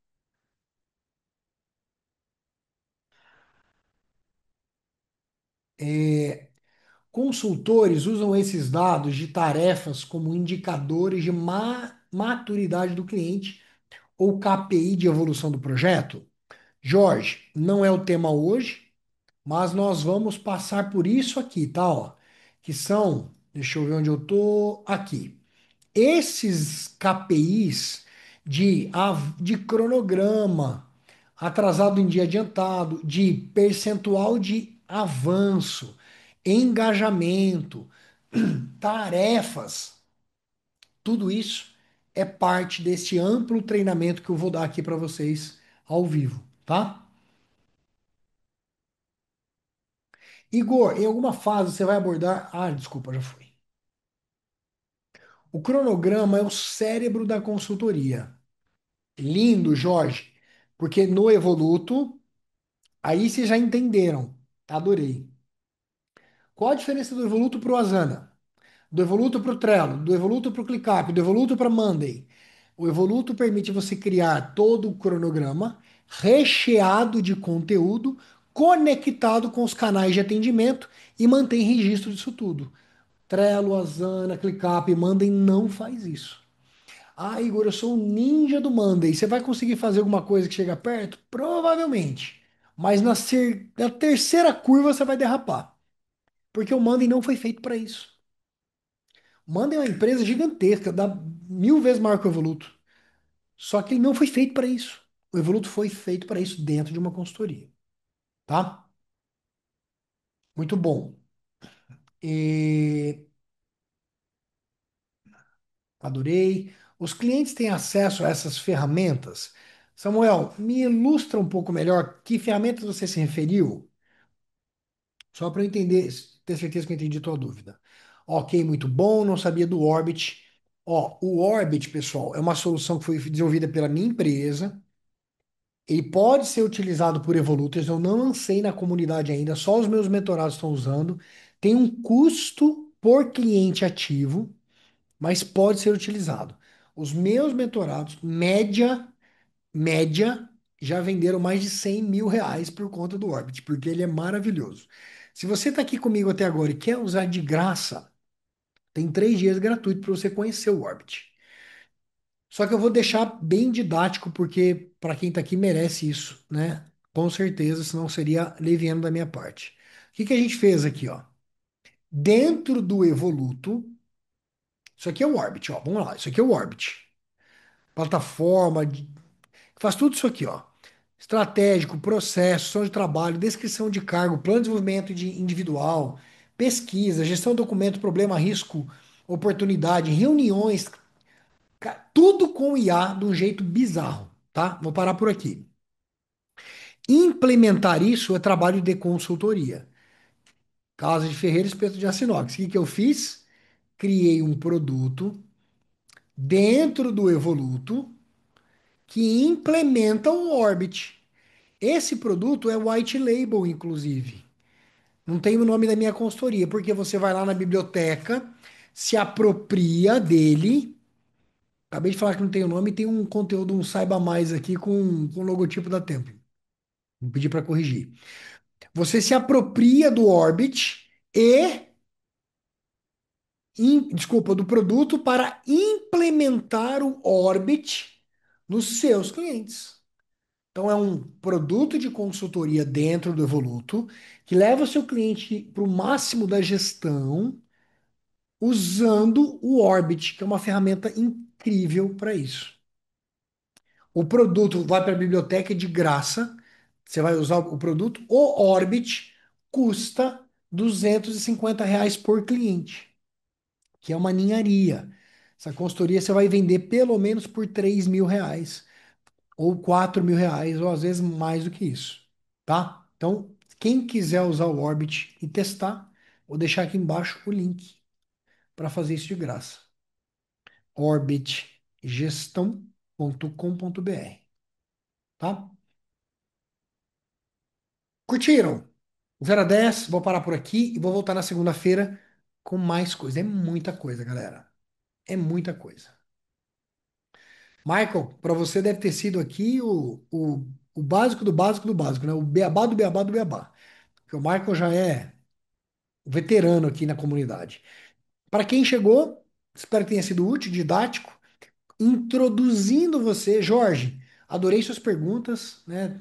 Consultores usam esses dados de tarefas como indicadores de maturidade do cliente ou KPI de evolução do projeto? Jorge, não é o tema hoje, mas nós vamos passar por isso aqui, tá? Ó, que são, deixa eu ver onde eu tô, aqui. Esses KPIs de cronograma, atrasado em dia adiantado, de percentual de avanço, engajamento, tarefas, tudo isso é parte desse amplo treinamento que eu vou dar aqui para vocês ao vivo, tá? Igor, em alguma fase você vai abordar. Ah, desculpa, já foi. O cronograma é o cérebro da consultoria. Lindo, Jorge, porque no Evoluto, aí vocês já entenderam. Adorei. Qual a diferença do Evoluto para o Asana? Do Evoluto para o Trello, do Evoluto para o ClickUp, do Evoluto para Monday. O Evoluto permite você criar todo o cronograma recheado de conteúdo, conectado com os canais de atendimento e mantém registro disso tudo. Trello, Asana, ClickUp, Monday não faz isso. Ah, Igor, eu sou um ninja do Monday. Você vai conseguir fazer alguma coisa que chega perto? Provavelmente. Mas na terceira curva você vai derrapar. Porque o Monday não foi feito para isso. O Monday é uma empresa gigantesca, dá 1000 vezes maior que o Evoluto. Só que ele não foi feito para isso. O Evoluto foi feito para isso dentro de uma consultoria. Tá? Muito bom. E adorei. Os clientes têm acesso a essas ferramentas. Samuel, me ilustra um pouco melhor que ferramentas você se referiu? Só para eu entender, ter certeza que eu entendi tua dúvida. Ok, muito bom, não sabia do Orbit. Ó, o Orbit, pessoal, é uma solução que foi desenvolvida pela minha empresa. Ele pode ser utilizado por evoluters, eu não lancei na comunidade ainda, só os meus mentorados estão usando. Tem um custo por cliente ativo, mas pode ser utilizado. Os meus mentorados, média, já venderam mais de R$ 100.000 por conta do Orbit, porque ele é maravilhoso. Se você está aqui comigo até agora e quer usar de graça, tem 3 dias gratuito para você conhecer o Orbit. Só que eu vou deixar bem didático, porque para quem está aqui merece isso, né? Com certeza, senão seria leviano da minha parte. O que que a gente fez aqui, ó? Dentro do Evoluto, isso aqui é o Orbit, ó. Vamos lá, isso aqui é o Orbit. Plataforma, faz tudo isso aqui, ó. Estratégico, processo, gestão de trabalho, descrição de cargo, plano de desenvolvimento individual, pesquisa, gestão de documento, problema, risco, oportunidade, reuniões, tudo com IA de um jeito bizarro, tá? Vou parar por aqui. Implementar isso é trabalho de consultoria. Casa de Ferreira, Espeto de Aço Inox. O que que eu fiz? Criei um produto dentro do Evoluto que implementa o Orbit. Esse produto é white label, inclusive. Não tem o nome da minha consultoria, porque você vai lá na biblioteca, se apropria dele. Acabei de falar que não tem o nome, tem um conteúdo, um saiba mais aqui com o logotipo da Tempo. Vou pedir para corrigir. Você se apropria do Orbit e, desculpa, do produto para implementar o Orbit nos seus clientes. Então, é um produto de consultoria dentro do Evoluto que leva o seu cliente para o máximo da gestão usando o Orbit, que é uma ferramenta incrível para isso. O produto vai para a biblioteca de graça, você vai usar o produto. O Orbit custa R$ 250 por cliente, que é uma ninharia. Essa consultoria você vai vender pelo menos por R$ 3.000, ou R$ 4.000, ou às vezes mais do que isso, tá? Então, quem quiser usar o Orbit e testar, vou deixar aqui embaixo o link para fazer isso de graça. Orbit Gestão. tá? Curtiram? 0 a 10, vou parar por aqui e vou voltar na segunda-feira com mais coisa. É muita coisa, galera. É muita coisa. Michael, para você deve ter sido aqui o básico do básico do básico, né? O beabá do beabá do beabá. Porque o Michael já é veterano aqui na comunidade. Para quem chegou, espero que tenha sido útil, didático, introduzindo você, Jorge. Adorei suas perguntas, né?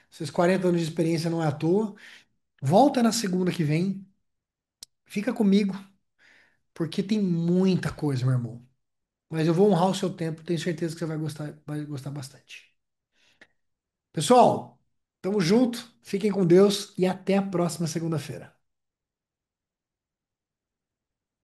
Seus 40 anos de experiência não é à toa. Volta na segunda que vem, fica comigo, porque tem muita coisa, meu irmão. Mas eu vou honrar o seu tempo, tenho certeza que você vai gostar bastante. Pessoal, tamo junto, fiquem com Deus e até a próxima segunda-feira.